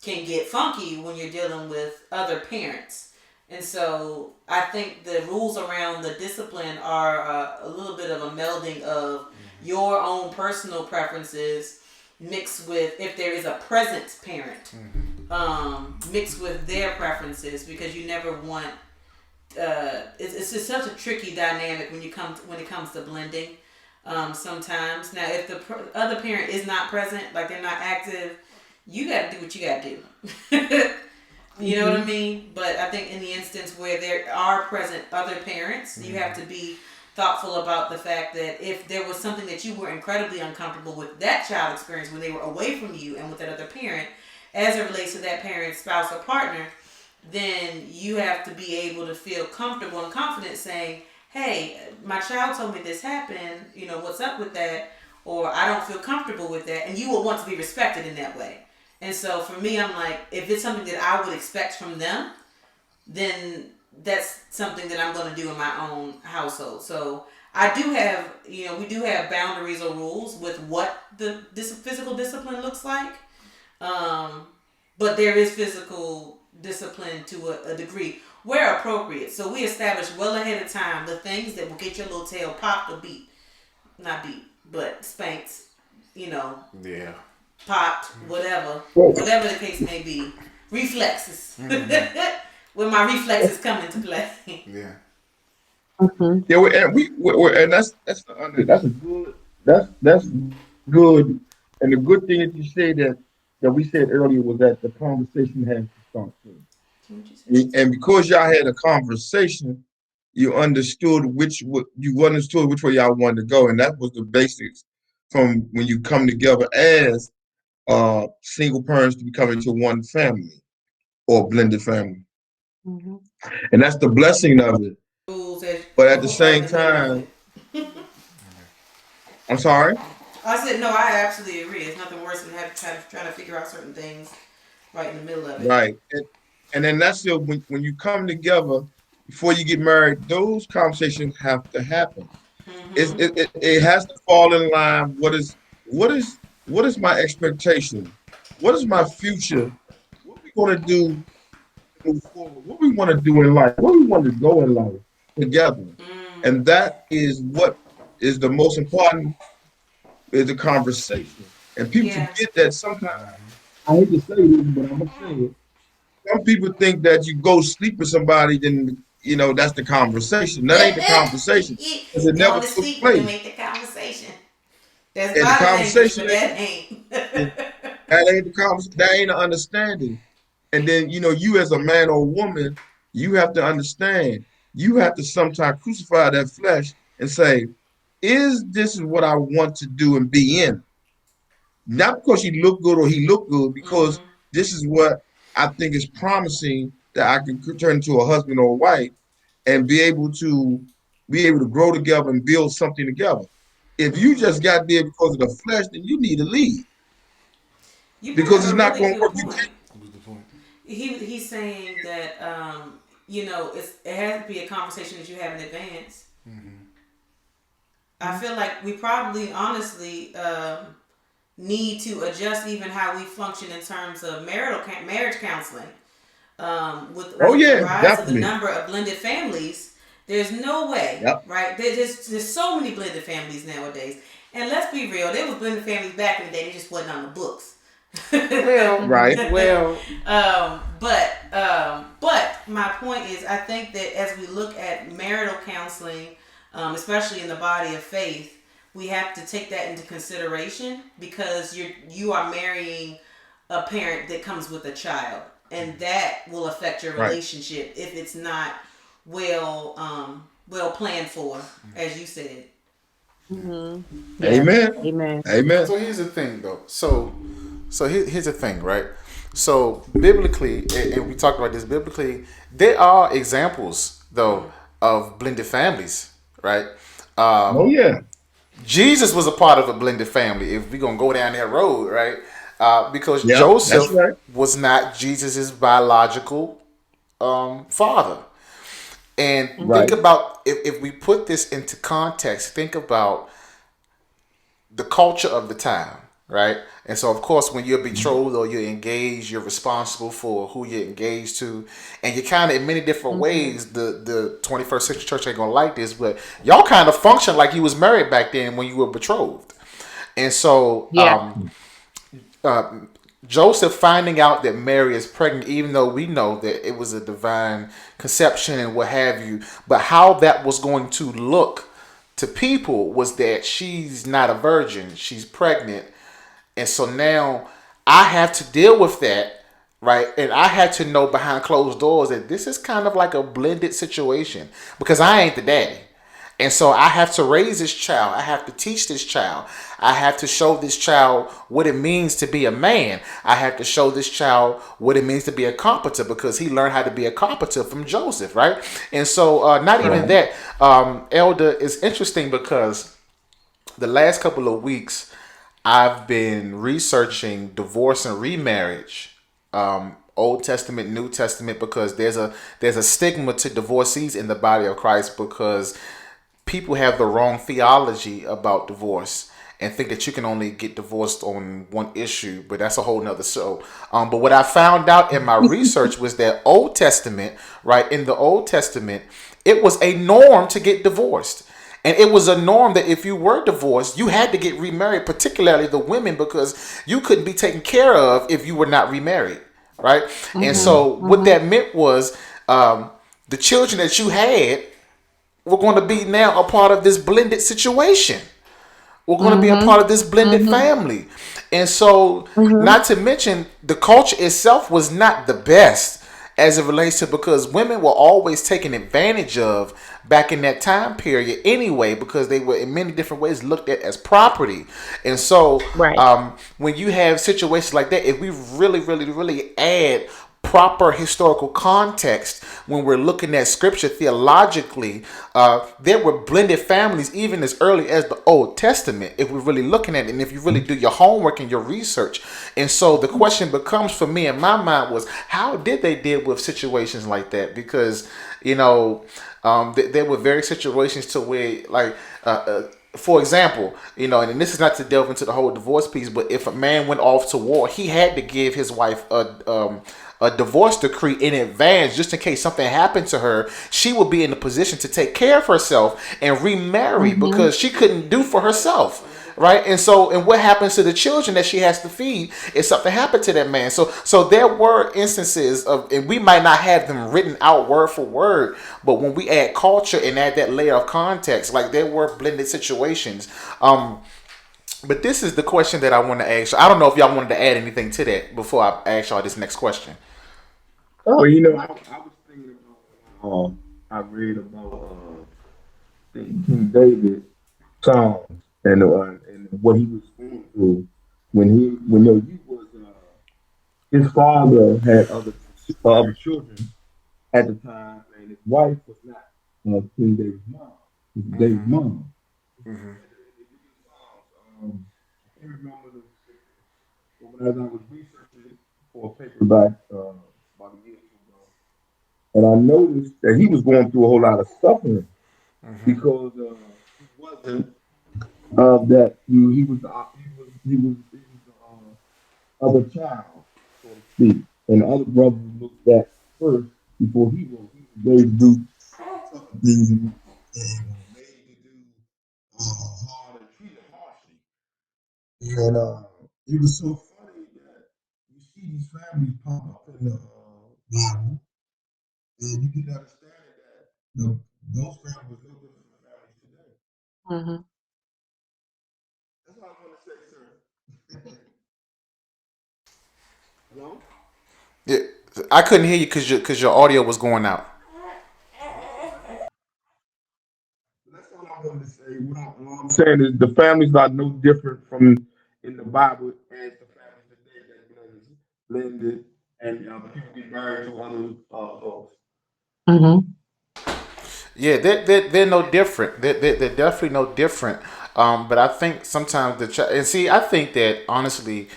can get funky when you're dealing with other parents. And so I think the rules around the discipline are a little bit of a melding of your own personal preferences mixed with, if there is a present parent, mixed with their preferences, because you never want it's just such a tricky dynamic when it comes to blending. Sometimes, now, if the other parent is not present, like they're not active, you got to do what you got to do. You know what I mean? But I think in the instance where there are present other parents, you have to be thoughtful about the fact that if there was something that you were incredibly uncomfortable with that child experience when they were away from you and with that other parent, as it relates to that parent's spouse or partner, then you have to be able to feel comfortable and confident saying, hey, my child told me this happened, what's up with that? Or I don't feel comfortable with that. And you will want to be respected in that way. And so for me, I'm like, if it's something that I would expect from them, then that's something that I'm going to do in my own household. So I do have, we do have boundaries or rules with what this physical discipline looks like. But there is physical discipline to a degree where appropriate. So we establish well ahead of time the things that will get your little tail popped or beat. Not beat, but spanked, Yeah. popped, whatever the case may be. Reflexes. When my reflexes come into play. Yeah. Yeah, and that's a good that's good. And the good thing that you say that we said earlier was that the conversation has to start first. And because y'all had a conversation, you understood which way y'all wanted to go, and that was the basics from when you come together as single parents to become into one family or blended family, and that's the blessing of it. Rules as But at the both are same implemented. time, I'm sorry. I said no. I absolutely agree. It's nothing worse than trying to figure out certain things right in the middle of it. Right. And then that's it. When you come together before you get married, those conversations have to happen. Mm-hmm. It has to fall in line. What is my expectation? What is my future? What we going to do to move forward? What we want to do in life? Where we want to go in life together? Mm. And that is what is the most important is the conversation. And people Yeah. forget that sometimes. I hate to say this, but I'm gonna say it. Some people think that you go sleep with somebody, then that's the conversation. That ain't the conversation because it Going never to took sleep with them place. ain't the conversation. That's And the body language, conversation but ain't that ain't. that ain't the conversation. That ain't an understanding. And then you as a man or woman, you have to understand. You have to sometimes crucify that flesh and say, "Is this what I want to do and be in?" Not because you look good or he look good, because Mm-hmm. this is what I think is promising that I can turn into a husband or a wife and be able to grow together and build something together. If you Mm-hmm. just got there because of the flesh, then you need to leave You bring because up it's a not really going to good work. point. What was the point? He's saying that it has to be a conversation that you have in advance. I feel like we probably honestly need to adjust even how we function in terms of marriage counseling. With Oh the yeah, rise of the definitely. number of blended families, there's no way, Yep. right? There's so many blended families nowadays, and let's be real, there was blended families back in the day. They just wasn't on the books. Well, Right. well, But my point is, I think that as we look at marital counseling, especially in the body of faith, we have to take that into consideration because you are marrying a parent that comes with a child, and that will affect your Right. relationship if it's not well planned for, as you said. Hmm. Yes. Amen. Amen. Amen. so here's the thing, though. Here's the thing, right? So biblically, and we talked about this biblically, there are examples though of blended families, right? Oh yeah. Jesus was a part of a blended family. If we're gonna go down that road, right? Because Yep. That's Joseph right. was not Jesus's biological father. And think Right. Hmm. about if we put this into context, think about the culture of the time, right? And so, of course, when you're betrothed or you're engaged, you're responsible for who you're engaged to, and you kind of, in many different Hmm. ways, the 21st century church ain't gonna like this, but y'all kind of function like you was married back then when you were betrothed, and so Yeah. uh, Joseph finding out that Mary is pregnant, even though we know that it was a divine conception and what have you, but how that was going to look to people was that she's not a virgin, she's pregnant. And so now I have to deal with that, right? And I had to know behind closed doors that this is kind of like a blended situation because I ain't the daddy. And so I have to raise this child. I have to teach this child. I have to show this child what it means to be a man. I have to show this child what it means to be a carpenter because he learned how to be a carpenter from Joseph, right? And so, not even Right. Right. that, Elder, is interesting because the last couple of weeks, I've been researching divorce and remarriage, Old Testament, New Testament, because there's a stigma to divorcees in the body of Christ because people have the wrong theology about divorce and think that you can only get divorced on one issue, but that's a whole nother show. But what I found out in my research was that Old Testament, right, in the Old Testament, it was a norm to get divorced. And it was a norm that if you were divorced, you had to get remarried, particularly the women, because you couldn't be taken care of if you were not remarried, right? And Hmm. so what Hmm. that meant was the children that you had were going to be now a part of this blended situation. We're going to be a Hmm. part of this blended Hmm. family. And so, Hmm. not to mention, the culture itself was not the best as it relates to because women were always taken advantage of back in that time period anyway because they were in many different ways looked at as property. And so, Right. when you have situations like that, if we really, really, really add proper historical context, when we're looking at scripture theologically, there were blended families even as early as the Old Testament, if we're really looking at it, and if you really do your homework and your research. And so the question becomes for me in my mind was, how did they deal with situations like that? Because, there were various situations to where, like, for example, and this is not to delve into the whole divorce piece, but if a man went off to war, he had to give his wife a divorce decree in advance, just in case something happened to her. She would be in a position to take care of herself and remarry Mm-hmm. because she couldn't do for herself. Right, and what happens to the children that she has to feed if something happened to that man? So there were instances of, and we might not have them written out word for word, but when we add culture and add that layer of context, like, there were blended situations. But this is the question that I want to ask. I don't know if y'all wanted to add anything to that before I ask y'all this next question. Well, I was thinking about I read about King David songs and what he was going through when he was his father had other children at the time, and his wife was not King David's mom. It was David's mom. I can't remember the scripture, but when as I was researching it for a paper back about a year or two ago, and I noticed that he was going through a whole lot of suffering because he wasn't that he was the other child, so to speak, and the other brothers looked at first before he was. He was made to do certain things and made to do hard and treated harshly. And it was so funny that you see these families pop up in the Bible, and you can understand that those families was no different from the families today. Mm-hmm. That's all I want to say, sir. Hello? Yeah, I couldn't hear you because your audio was going out. That's all I wanted to say. What I'm saying is the family's not no different from in the Bible as the families today that blended and people get married to other folks. Mm-hmm. Yeah, they're no different. They're definitely no different. But I think sometimes and see, I think that honestly,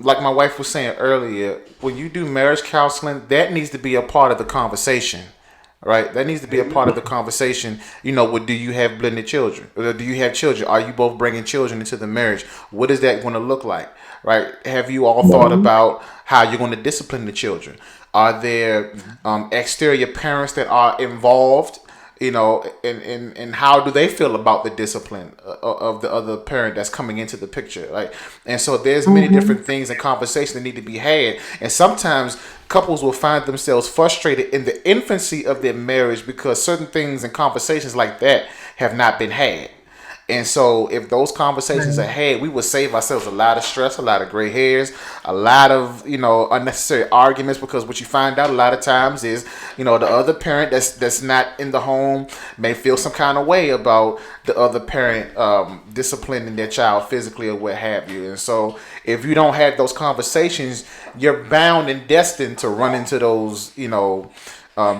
like my wife was saying earlier, when you do marriage counseling, that needs to be a part of the conversation, right? That needs to be a part of the Amen. conversation. What do you have blended children? Or do you have children? Are you both bringing children into the marriage? What is that going to look like, right? Have you all thought Right. about how you're going to discipline the children? Are there exterior parents that are involved? And how do they feel about the discipline of the other parent that's coming into the picture, like, and so there's many Mm-hmm. different things and conversations that need to be had, and sometimes couples will find themselves frustrated in the infancy of their marriage because certain things and conversations like that have not been had. And so, if those conversations are Right. had, we would save ourselves a lot of stress, a lot of gray hairs, a lot of unnecessary arguments. Because what you find out a lot of times is, the other parent that's not in the home may feel some kind of way about the other parent disciplining their child physically or what have you. And so, if you don't have those conversations, you're bound and destined to run into those,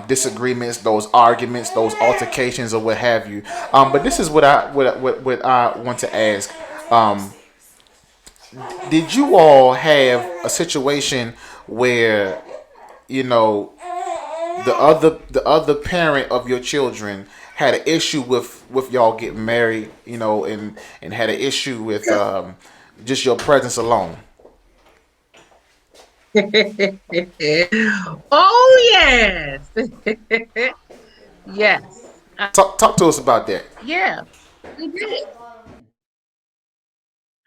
disagreements, those arguments, those altercations, or what have you. But this is what I want to ask. Um, did you all have a situation where you know the other parent of your children had an issue with y'all getting married, and had an issue with just your presence alone? Oh yes. Yes. Talk to us about that. Yeah, we did.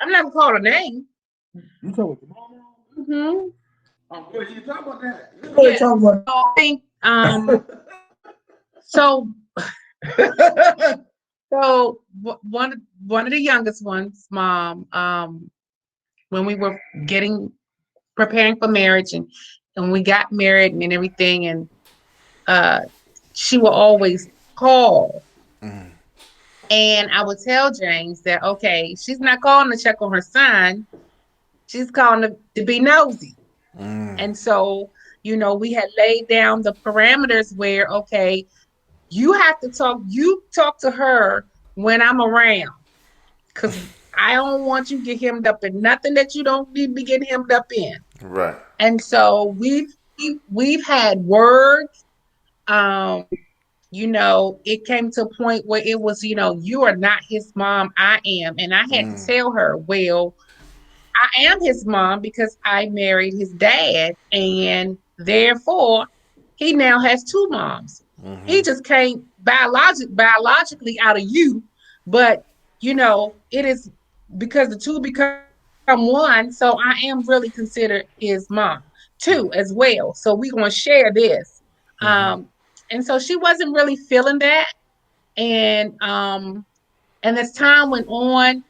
I'm not gonna call her name. You talking about your mama? Mm-hmm. Go ahead, you talk about that. You go ahead, Yeah. talk about So I think so one of the youngest ones, mom, when we were getting preparing for marriage and we got married and everything, and uh she will always call, and I would tell James that okay, she's not calling to check on her son, she's calling to be nosy. And so We had laid down the parameters where, okay, you talk to her when I'm around, because I don't want you to get hemmed up in nothing that you don't need to be getting hemmed up in. Right. And so we've had words. Um, it came to a point where it was, you are not his mom, I am. And I had to tell her, well, I am his mom because I married his dad, and therefore he now has two moms. He just came biologically out of you, but it is because the two become one. So I am really considered his mom too, as well. So we're gonna share this. Um, and so she wasn't really feeling that, and as time went on,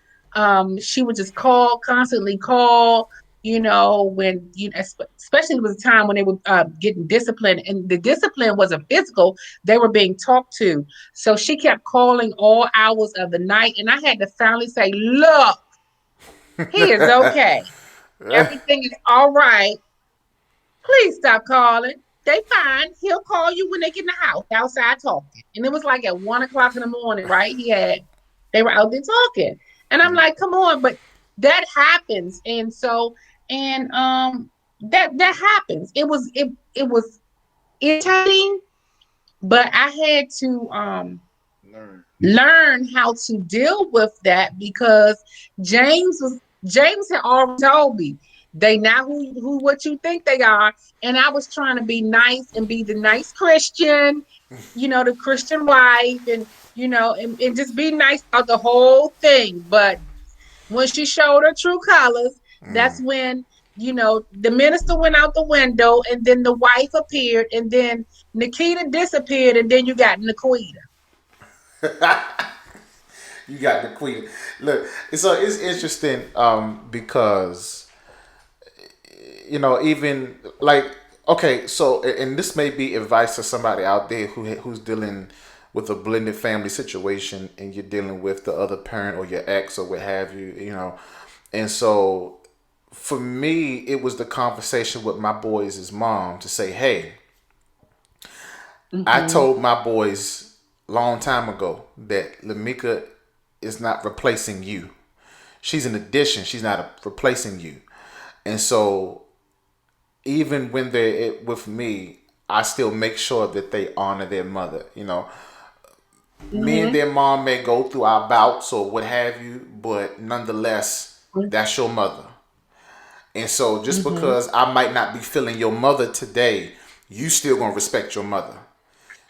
she would just call, constantly call, when, especially it was a time when they were getting disciplined, and the discipline wasn't physical, they were being talked to. So she kept calling all hours of the night, and I had to finally say, look, he is okay. Everything is all right. Please stop calling. They fine. He'll call you when they get in the house outside talking. And it was like at 1 o'clock in the morning, right? They were out there talking. And I'm like, come on, but that happens. And so, and that happens. It was irritating, but I had to Learn. learn how to deal with that, because James had already told me they not who what you think they are, and I was trying to be nice and be the nice Christian, the Christian wife, and and just be nice about the whole thing. But when she showed her true colors, that's when the minister went out the window, and then the wife appeared, and then Nikita disappeared, and then you got Nikita. You got the queen. Look, it's interesting because even like, okay, so, and this may be advice to somebody out there who's dealing with a blended family situation, and you're dealing with the other parent or your ex or what have you. And so for me, it was the conversation with my boys' mom to say, hey, I Hmm. told my boys long time ago that LaMika is not replacing you. She's an addition. She's not replacing you. And so even when they're with me, I still make sure that they honor their mother. Me and Hmm. their mom may go through our bouts or what have you, but nonetheless, that's your mother. And so just Hmm. because I might not be feeling your mother today, you still gonna respect your mother.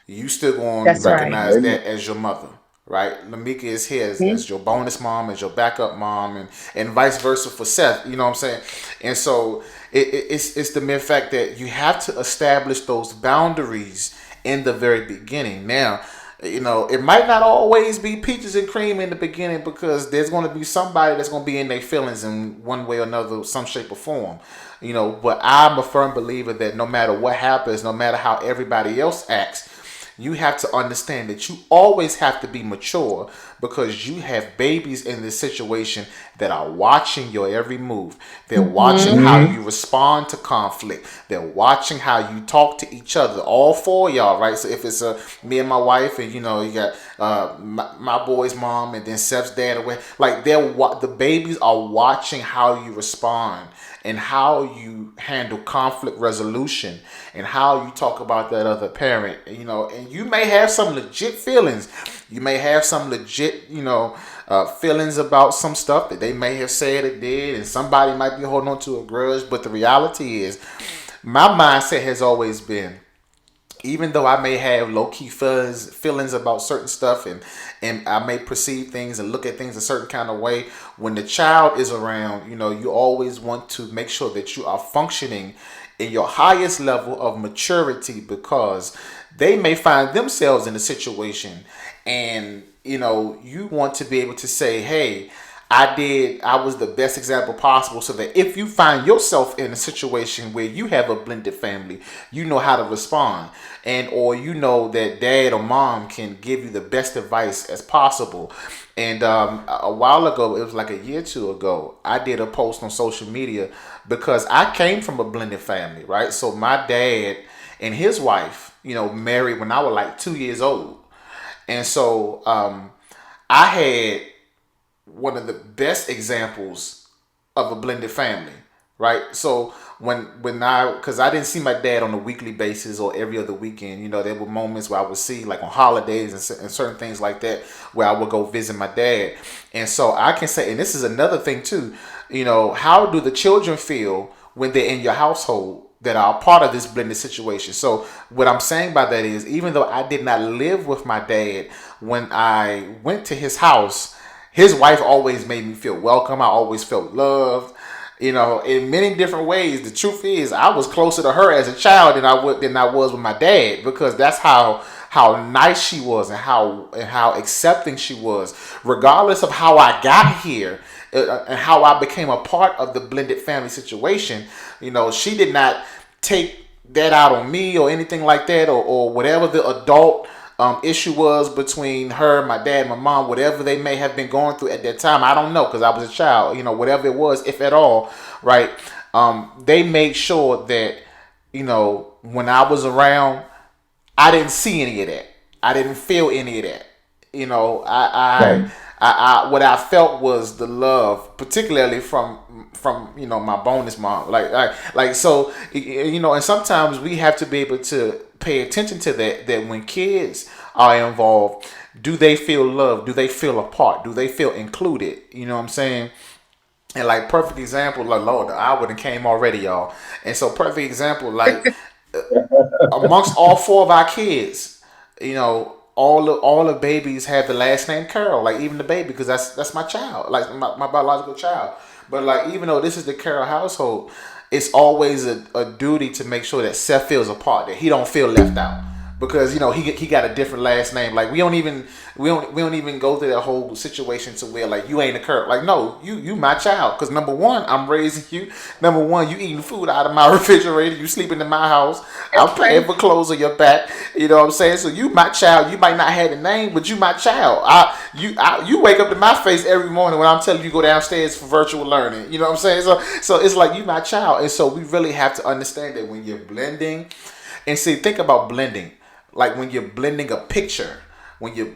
You still going to That's Amen. right. recognize Amen. that as your mother, right? Lamika is here Hmm. as your bonus mom, as your backup mom, and vice versa for Seth. You know what I'm saying? And so it's the mere fact that you have to establish those boundaries in the very beginning. Now, it might not always be peaches and cream in the beginning, because there's going to be somebody that's going to be in their feelings in one way or another, some shape or form. But I'm a firm believer that no matter what happens, no matter how everybody else acts, you have to understand that you always have to be mature, because you have babies in this situation that are watching your every move. They're watching Hmm. how Hmm. you respond to conflict. They're watching how you talk to each other. All four of y'all, right? So if it's me and my wife, and you got my boy's mom, and then Seth's dad, away, like the babies are watching how you respond, and how you handle conflict resolution, and how you talk about that other parent. And you may have some legit feelings. You may have some legit, feelings about some stuff that they may have said or did, and somebody might be holding on to a grudge. But the reality is, my mindset has always been, even though I may have low key feelings about certain stuff, and I may perceive things and look at things a certain kind of way, when the child is around, you always want to make sure that you are functioning in your highest level of maturity, because they may find themselves in a situation, and you want to be able to say, hey, I was the best example possible so that if you find yourself in a situation where you have a blended family, you know how to respond, and or you know that dad or mom can give you the best advice as possible. And a while ago, it was like a year or two ago, I did a post on social media because I came from a blended family, right? So my dad and his wife, married when I was like 2 years old. And so I had one of the best examples of a blended family, right? So when I, because I didn't see my dad on a weekly basis or every other weekend, there were moments where I would see like on holidays and certain things like that where I would go visit my dad. And so I can say, and this is another thing too, how do the children feel when they're in your household that are a part of this blended situation? So what I'm saying by that is, even though I did not live with my dad, when I went to his house, his wife always made me feel welcome. I always felt loved, in many different ways. The truth is, I was closer to her as a child than I was with my dad, because that's how nice she was and how accepting she was, regardless of how I got here, and how I became a part of the blended family situation. She did not take that out on me or anything like that, or whatever the adult issue was between her, my dad, my mom, whatever they may have been going through at that time. I don't know, because I was a child. Whatever it was, if at all, right? They made sure that when I was around, I didn't see any of that. I didn't feel any of that. You know, I, Right. what I felt was the love, particularly from my bonus mom. Like so, and sometimes we have to be able to pay attention to that. That when kids are involved, do they feel loved? Do they feel a part? Do they feel included? You know what I'm saying? And like perfect example, like Lord, the hour done came already, y'all. And so perfect example, like amongst all four of our kids, all the babies have the last name Carroll. Like even the baby, because that's my child, like my biological child. But like even though this is the Carroll household, it's always a duty to make sure that Seth feels a part, that he don't feel left out. Because he got a different last name. Like we don't even go through that whole situation to where like you ain't a Kirk. Like no, you my child. Because number one, I'm raising you. Number one, you eating food out of my refrigerator. You sleeping in my house. I'm paying for clothes on your back. You know what I'm saying? So you my child. You might not have the name, but you my child. You wake up to my face every morning when I'm telling you go downstairs for virtual learning. You know what I'm saying? So it's like you my child, and so we really have to understand that when you're blending, and see, think about blending. Like when you're blending a picture, when you're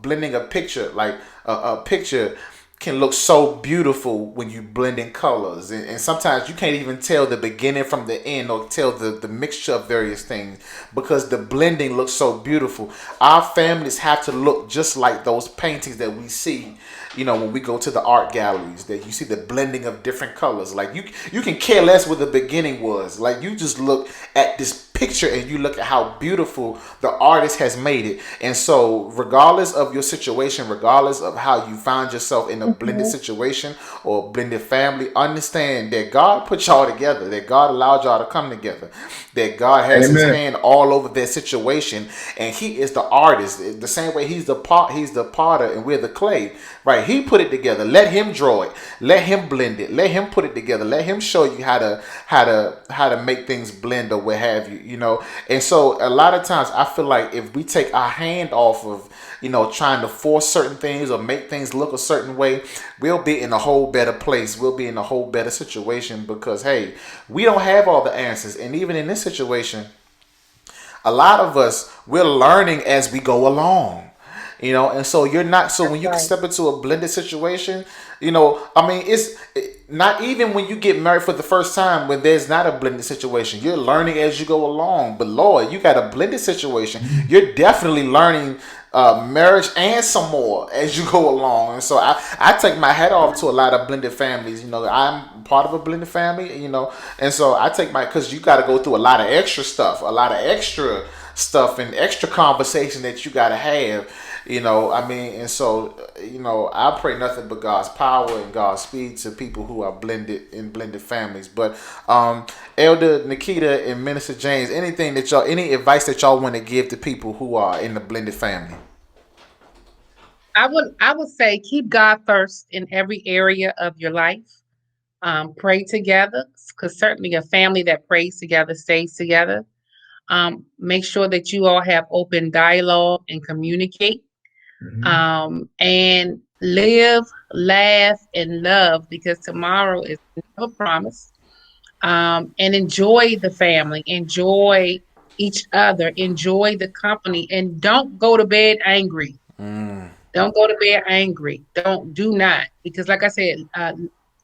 blending a picture, like a picture can look so beautiful when you blend in colors, and sometimes you can't even tell the beginning from the end or tell the mixture of various things because the blending looks so beautiful. Our families have to look just like those paintings that we see, when we go to the art galleries, that you see the blending of different colors. Like you can care less what the beginning was. Like you just look at this picture and you look at how beautiful the artist has made it. And so regardless of your situation, regardless of how you find yourself in a blended Mhm. situation or blended family, understand that God put y'all together, that God allowed y'all to come together, that God has his Amen. hand all over that situation, and he is the artist. The same way he's the potter and we're the clay. Right? He put it together. Let him draw it. Let him blend it. Let him put it together. Let him show you how to make things blend or what have you. And so a lot of times I feel like if we take our hand off of trying to force certain things or make things look a certain way, we'll be in a whole better place. We'll be in a whole better situation because hey, we don't have all the answers. And even in this situation, a lot of us we're learning as we go along. And so you're not, so That's when you right. step into a blended situation, I mean not even when you get married for the first time, when there's not a blended situation, you're learning as you go along. But Lord, you got a blended situation, you're definitely learning marriage and some more as you go along. And so I take my hat off to a lot of blended families. I'm part of a blended family, and so I take my, because you got to go through a lot of extra stuff, a lot of extra stuff and extra conversation that you got to have. I mean, and so, I pray nothing but God's power and God's speed to people who are blended in blended families. But, Elder Nikita and Minister James, any advice that y'all want to give to people who are in the blended family? I would say keep God first in every area of your life. Pray together, because certainly a family that prays together stays together. Make sure that you all have open dialogue and communicate. Mhm. And live, laugh, and love, because tomorrow is never promised. And enjoy the family, enjoy each other, enjoy the company, and don't go to bed angry. Don't go to bed angry. Don't do not, because like I said,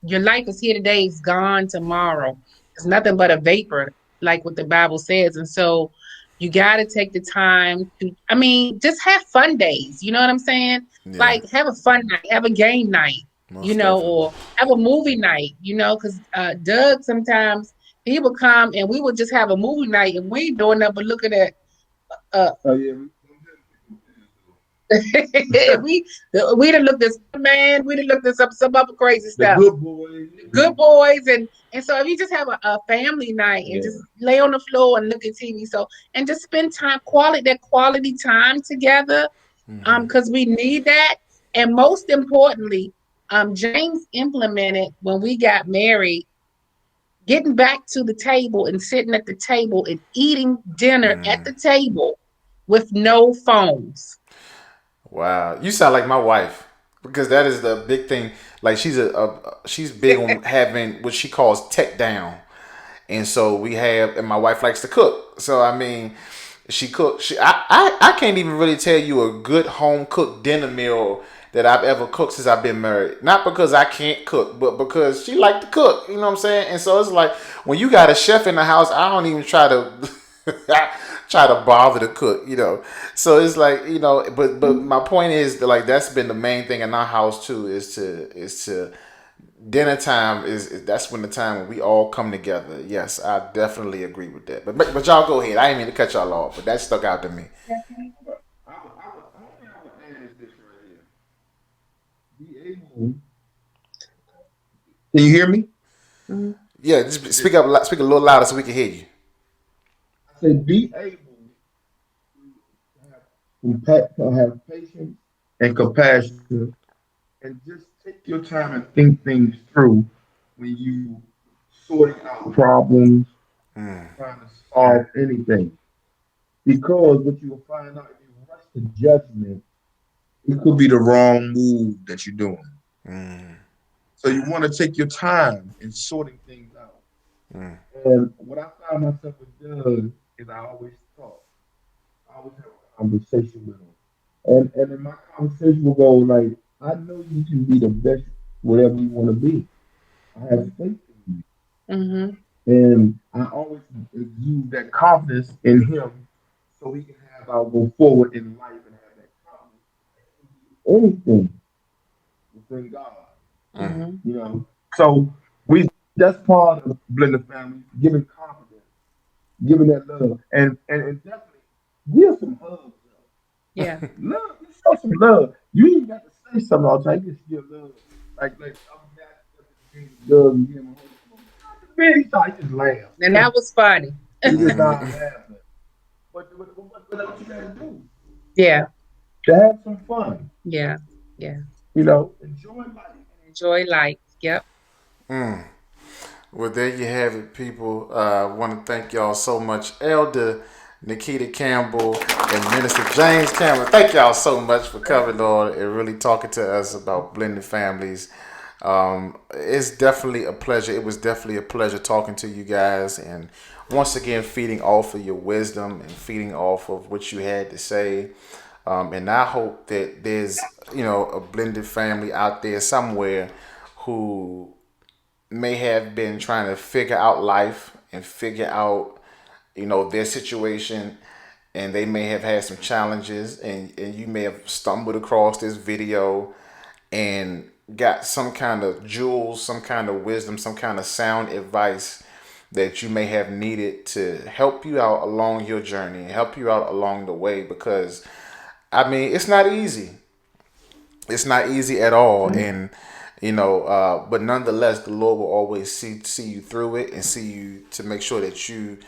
your life is here today, is gone tomorrow. It's nothing but a vapor, like what the Bible says. And so you got to take the time to, I mean, just have fun days. You know what I'm saying? Yeah, Like have a fun night, have a game night, most definitely. or have a movie night. Because Doug sometimes he would come and we would just have a movie night, and we ain't doing nothing but looking at uh, Oh yeah, we done looked this man, we done looked this up some other crazy the stuff. good boys. Good boys, and so if you just have a family night and Yeah. just lay on the floor and look at TV, so and just spend time, quality time together, because we need that. And most importantly, James implemented when we got married, getting back to the table and sitting at the table and eating dinner at the table with no phones. Wow, you sound like my wife because that is the big thing. Like she's big on having what she calls tech down, and so we have. And my wife likes to cook, so I mean, she cooks. I can't even really tell you a good home cooked dinner meal that I've ever cooked since I've been married. Not because I can't cook, but because she liked to cook. You know what I'm saying? And so it's like when you got a chef in the house, I don't even try to try to bother to cook. So it's like but my point is that, like, that's been the main thing in our house too, is to dinner time that's when the time when we all come together. Yes, I definitely agree with that. But y'all go ahead. I didn't mean to cut y'all off, but that stuck out to me. I would add this right here. Be able. Can you hear me? Mhm. Yeah, just speak a little louder so we can hear you. I say be able to have patience and compassion, and just take your time and think things through when you sorting out problems, trying to solve anything. Because what you will find out if you rush to judgment, it could be the wrong move that you're doing. So you want to take your time in sorting things out. And what I found myself with Doug is I always talk. I always have a conversation with him. And in my conversation will go like, I know you can be the best whatever you want to be. I have faith in you. Mhm. And I always exude that confidence in him so he can have our go forward in life and have that confidence. Anything within God. Mhm. So that's part of blended family, giving confidence, giving that love. And definitely give some hugs. Yeah. Love, you show some love. You ain't got to say something all the time. You just give love. Like I'm back up at the game with Doug and give him a hug. Come on, get out the bed. He just And that laughed. was funny. He just started laughing. But what you gotta do? Yeah. To have some fun. Yeah. Yeah. Enjoy life. Enjoy life. Yep. Well, there you have it, people. I want to thank y'all so much, Elder Nikita Campbell and Minister James Campbell. Thank y'all so much for coming on and really talking to us about blended families. It's definitely a pleasure. It was definitely a pleasure talking to you guys, and once again feeding off of your wisdom and feeding off of what you had to say. And I hope that there's a blended family out there somewhere who may have been trying to figure out life and figure out their situation, and they may have had some challenges, and you may have stumbled across this video and got some kind of jewels, some kind of wisdom, some kind of sound advice that you may have needed to help you out along your journey, help you out along the way, because I mean, it's not easy. It's not easy at all, and but nonetheless, the Lord will always see you through it and see you to make sure that you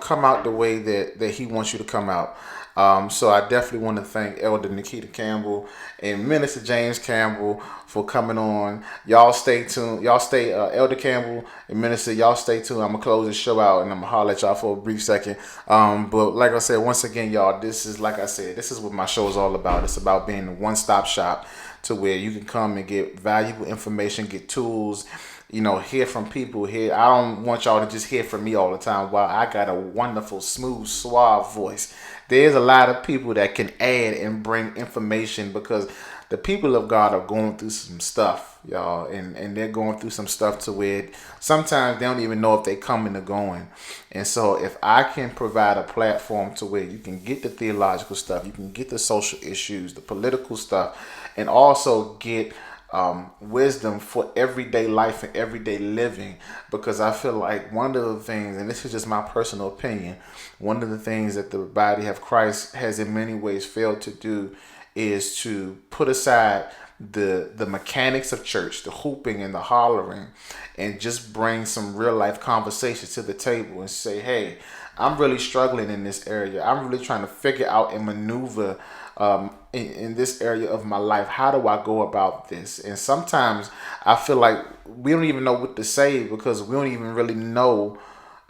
come out the way that He wants you to come out. So I definitely want to thank Elder Nikita Campbell and Minister James Campbell for coming on. Y'all stay tuned. Y'all stay, Elder Campbell and Minister, y'all stay tuned. I'm going to close the show out and I'm going to holler at y'all for a brief second. But like I said, once again, y'all, this is, like I said, this is what my show is all about. It's about being a one-stop shop to where you can come and get valuable information, get tools, hear from people here. I don't want y'all to just hear from me all the time. While I got a wonderful, smooth, suave voice, there's a lot of people that can add and bring information because the people of God are going through some stuff, y'all, and they're going through some stuff to where sometimes they don't even know if they coming or going. And so if I can provide a platform to where you can get the theological stuff, you can get the social issues, the political stuff, and also get wisdom for everyday life and everyday living, because I feel like one of the things, and this is just my personal opinion, one of the things that the body of Christ has in many ways failed to do is to put aside the mechanics of church, the hooping and the hollering, and just bring some real life conversations to the table and say, hey, I'm really struggling in this area. I'm really trying to figure out and maneuver in this area of my life. How do I go about this? And sometimes I feel like we don't even know what to say because we don't even really know,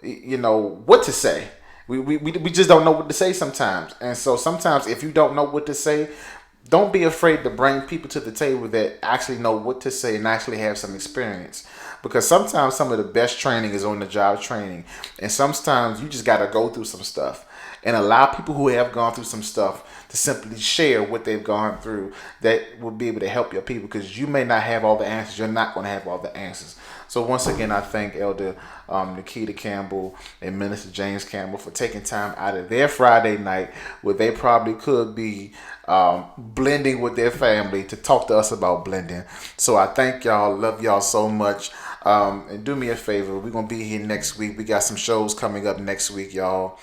what to say. We just don't know what to say sometimes. And so sometimes if you don't know what to say, don't be afraid to bring people to the table that actually know what to say and actually have some experience. Because sometimes some of the best training is on the job training. And sometimes you just got to go through some stuff. And allow people who have gone through some stuff to simply share what they've gone through that will be able to help your people, because you may not have all the answers. You're not going to have all the answers. So once again, I thank Elder Nikita Campbell and Minister James Campbell for taking time out of their Friday night where they probably could be blending with their family to talk to us about blending. So I thank y'all. Love y'all so much. And do me a favor. We're going to be here next week. We got some shows coming up next week, y'all.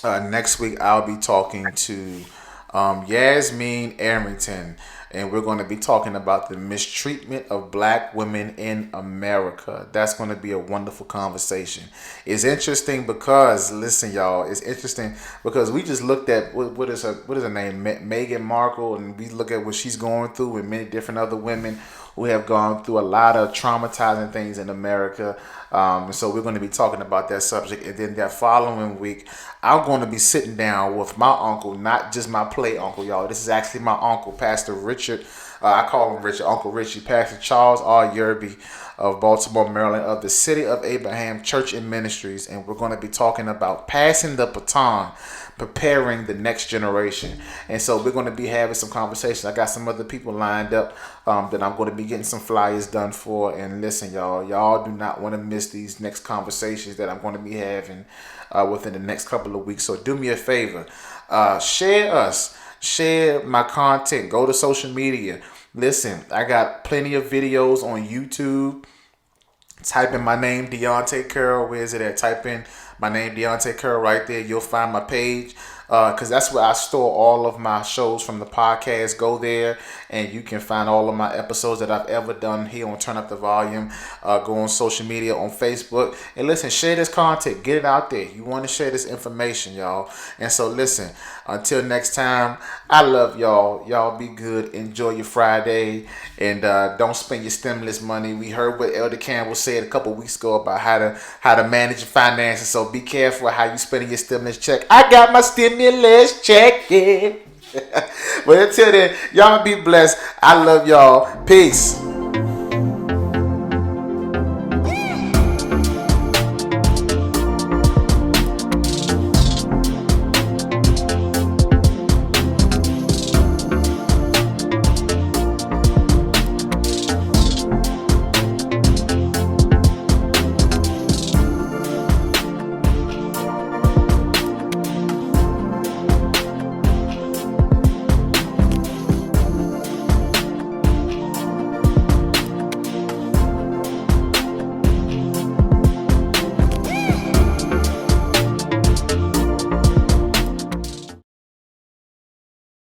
Next week, I'll be talking to Yasmin Arrington, and we're going to be talking about the mistreatment of black women in America. That's going to be a wonderful conversation. It's interesting because, listen, y'all, it's interesting because we just looked at what is her name, Meghan Markle, and we look at what she's going through with many different other women who have gone through a lot of traumatizing things in America. So we're going to be talking about that subject. And then that following week, I'm going to be sitting down with my uncle, not just my play uncle, y'all. This is actually my uncle, Pastor Richard. I call him Richard, Uncle Richie, Pastor Charles R. Yerby of Baltimore, Maryland, of the City of Abraham Church and Ministries. And we're going to be talking about passing the baton, preparing the next generation. And so we're going to be having some conversations. I got some other people lined up that I'm going to be getting some flyers done for. And listen, y'all do not want to miss these next conversations that I'm going to be having within the next couple of weeks. So do me a favor, share us, share my content, go to social media. Listen, I got plenty of videos on YouTube. Type in my name, Deontay Carroll. Where is it at? Type in my name, Deontay Carroll, right there. You'll find my page, because that's where I store all of my shows from the podcast. Go there, and you can find all of my episodes that I've ever done here on Turn Up the Volume. Go on social media, on Facebook. And listen, share this content. Get it out there. You want to share this information, y'all. And so listen, until next time, I love y'all. Y'all be good. Enjoy your Friday. And don't spend your stimulus money. We heard what Elder Campbell said a couple weeks ago about how to manage your finances. So be careful how you spending your stimulus check. I got my stimulus check. Yeah. But until then, y'all be blessed. I love y'all. Peace.